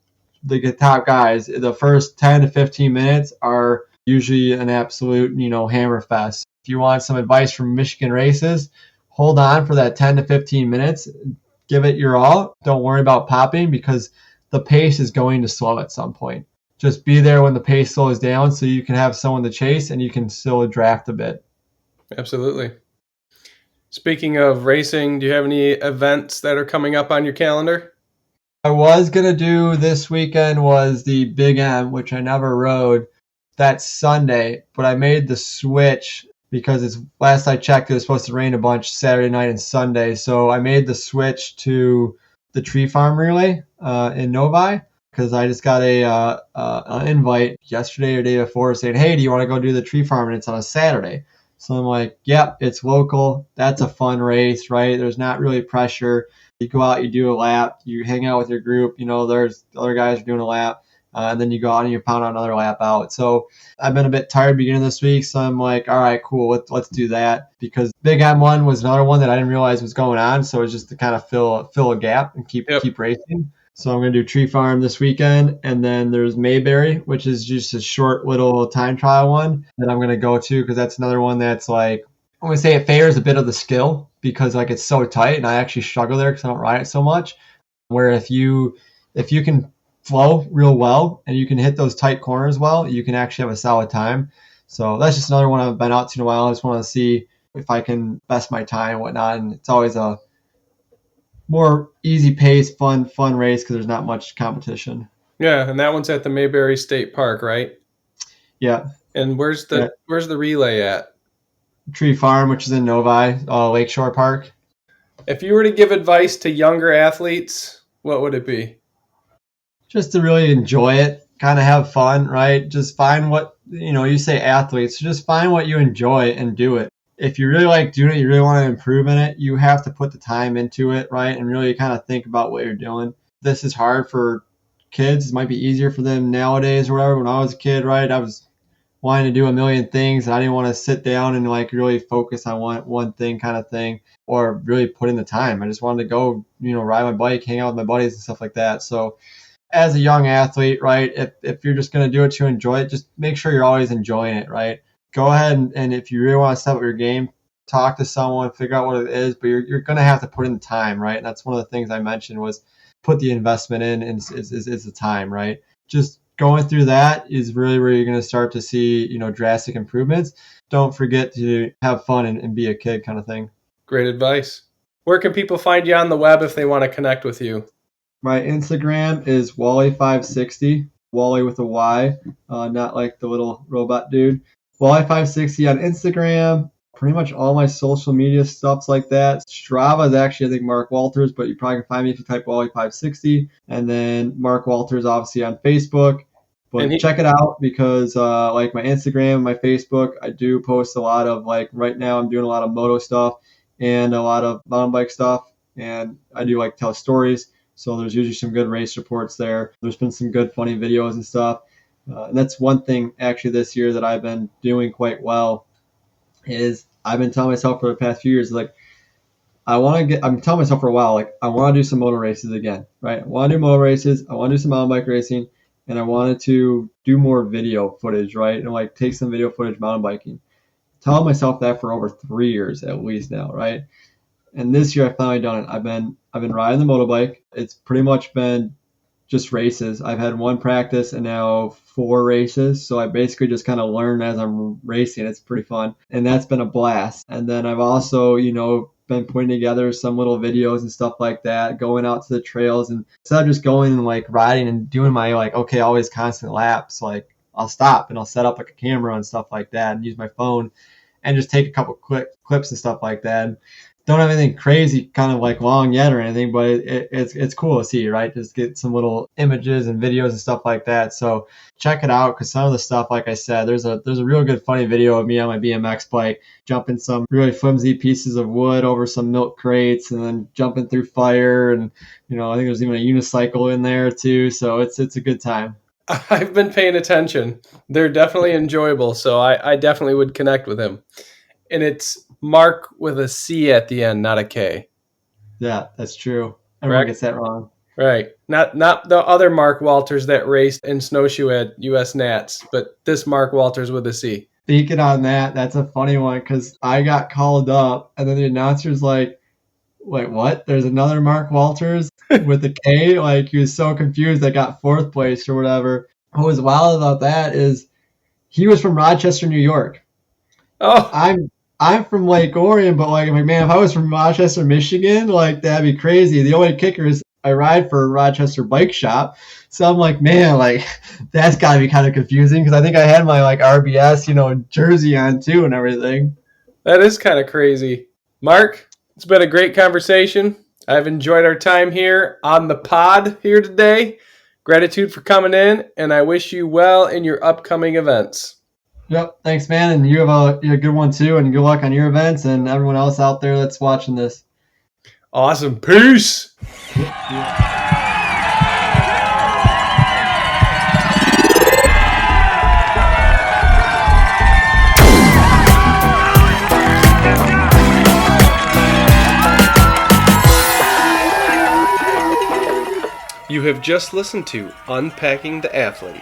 Speaker 2: the top guys, the first 10 to 15 minutes are usually an absolute hammer fest. If you want some advice from Michigan races, hold on for that 10 to 15 minutes. Give it your all. Don't worry about popping, because the pace is going to slow at some point. Just be there when the pace slows down so you can have someone to chase and you can still draft a bit.
Speaker 1: Absolutely. Speaking of racing, do you have any events that are coming up on your calendar?
Speaker 2: I was going to do this weekend was the Big M, which I never rode. That's Sunday, but I made the switch because last I checked, it was supposed to rain a bunch Saturday night and Sunday. So I made the switch to the Tree Farm Relay in Novi, because I just got an invite yesterday or day before saying, hey, do you want to go do the Tree Farm? And it's on a Saturday. So I'm like, yep, it's local. That's a fun race, right? There's not really pressure. You go out, you do a lap, you hang out with your group. There's other guys doing a lap. And then you go out and you pound out another lap out. So I've been a bit tired beginning this week, so I'm like, all right, cool, let's do that. Because Big M1 was another one that I didn't realize was going on, so it's just to kind of fill a gap and keep racing. So I'm going to do Tree Farm this weekend, and then there's Mayberry, which is just a short little time trial one that I'm going to go to, because that's another one that's like, I'm going to say it favors a bit of the skill, because like it's so tight, and I actually struggle there because I don't ride it so much. Where if you can flow real well and you can hit those tight corners well, you can actually have a solid time. So that's just another one I've been out to in a while. I just want to see if I can best my time and whatnot. And it's always a more easy pace, fun race because there's not much competition.
Speaker 1: Yeah, and that one's at the Mayberry State Park, right?
Speaker 2: Yeah.
Speaker 1: And where's the relay at?
Speaker 2: Tree Farm, which is in Novi, Lakeshore Park.
Speaker 1: If you were to give advice to younger athletes, What would it be?
Speaker 2: Just to really enjoy it, kind of have fun, right? Just find what, you say athletes, just find what you enjoy and do it. If you really like doing it, you really want to improve in it, you have to put the time into it, right? And really kind of think about what you're doing. This is hard for kids. It might be easier for them nowadays or whatever. When I was a kid, right, I was wanting to do a million things, and I didn't want to sit down and like really focus on one thing kind of thing, or really put in the time. I just wanted to go, ride my bike, hang out with my buddies and stuff like that. So as a young athlete, right, if you're just going to do it to enjoy it, just make sure you're always enjoying it, right? Go ahead and if you really want to step up your game, talk to someone, figure out what it is, but you're going to have to put in the time, right? And that's one of the things I mentioned was put the investment in, and is the time, right? Just going through that is really where you're going to start to see, drastic improvements. Don't forget to have fun and be a kid kind of thing.
Speaker 1: Great advice. Where can people find you on the web if they want to connect with you?
Speaker 2: My Instagram is Wally560, Wally with a Y, not like the little robot dude. Wally560 on Instagram. Pretty much all my social media stuff's like that. Strava is actually, I think, Mark Walters, but you probably can find me if you type Wally560. And then Mark Walters, obviously, on Facebook. But check it out because like my Instagram, my Facebook, I do post a lot of, like right now I'm doing a lot of moto stuff and a lot of mountain bike stuff. And I do like tell stories. So there's usually some good race reports there. There's been some good funny videos and stuff. And that's one thing actually this year that I've been doing quite well is I've been telling myself for the past few years, like, I'm telling myself for a while, like, I want to do some motor races again, right? I want to do motor races. I want to do some mountain bike racing. And I wanted to do more video footage, right? And like take some video footage mountain biking. Telling myself that for over 3 years at least now, right? And this year I finally done it. I've been riding the motorbike. It's pretty much been just races. I've had one practice and now 4 races. So I basically just kind of learn as I'm racing. It's pretty fun. And that's been a blast. And then I've also, been putting together some little videos and stuff like that, going out to the trails. And instead of just going and like riding and doing my always constant laps, like I'll stop and I'll set up like a camera and stuff like that and use my phone and just take a couple clips and stuff like that. And don't have anything crazy kind of like long yet or anything, but it's cool to see, right? Just get some little images and videos and stuff like that. So check it out because some of the stuff, like I said, there's a real good funny video of me on my BMX bike jumping some really flimsy pieces of wood over some milk crates and then jumping through fire. And, I think there's even a unicycle in there too. So it's a good time.
Speaker 1: I've been paying attention. They're definitely enjoyable. So I definitely would connect with him. And it's Mark with a C at the end, not a K.
Speaker 2: Yeah, that's true. Everyone gets that wrong.
Speaker 1: Right. Not the other Mark Walters that raced in snowshoe at US Nats, but this Mark Walters with a C.
Speaker 2: Speaking on that, that's a funny one because I got called up and then the announcer's like, wait, what? There's another Mark Walters with a K? Like, he was so confused I got 4th place or whatever. What was wild about that is he was from Rochester, New York.
Speaker 1: Oh,
Speaker 2: I'm from Lake Orion, but like, man, if I was from Rochester, Michigan, like that'd be crazy. The only kicker is I ride for a Rochester bike shop, so I'm like, man, like that's got to be kind of confusing because I think I had my like RBS, jersey on too and everything.
Speaker 1: That is kind of crazy. Mark, it's been a great conversation. I've enjoyed our time here on the pod here today. Gratitude for coming in, and I wish you well in your upcoming events.
Speaker 2: Yep. Thanks, man. And you have a good one too. And good luck on your events and everyone else out there that's watching this.
Speaker 1: Awesome. Peace. You have just listened to Unpacking the Athlete.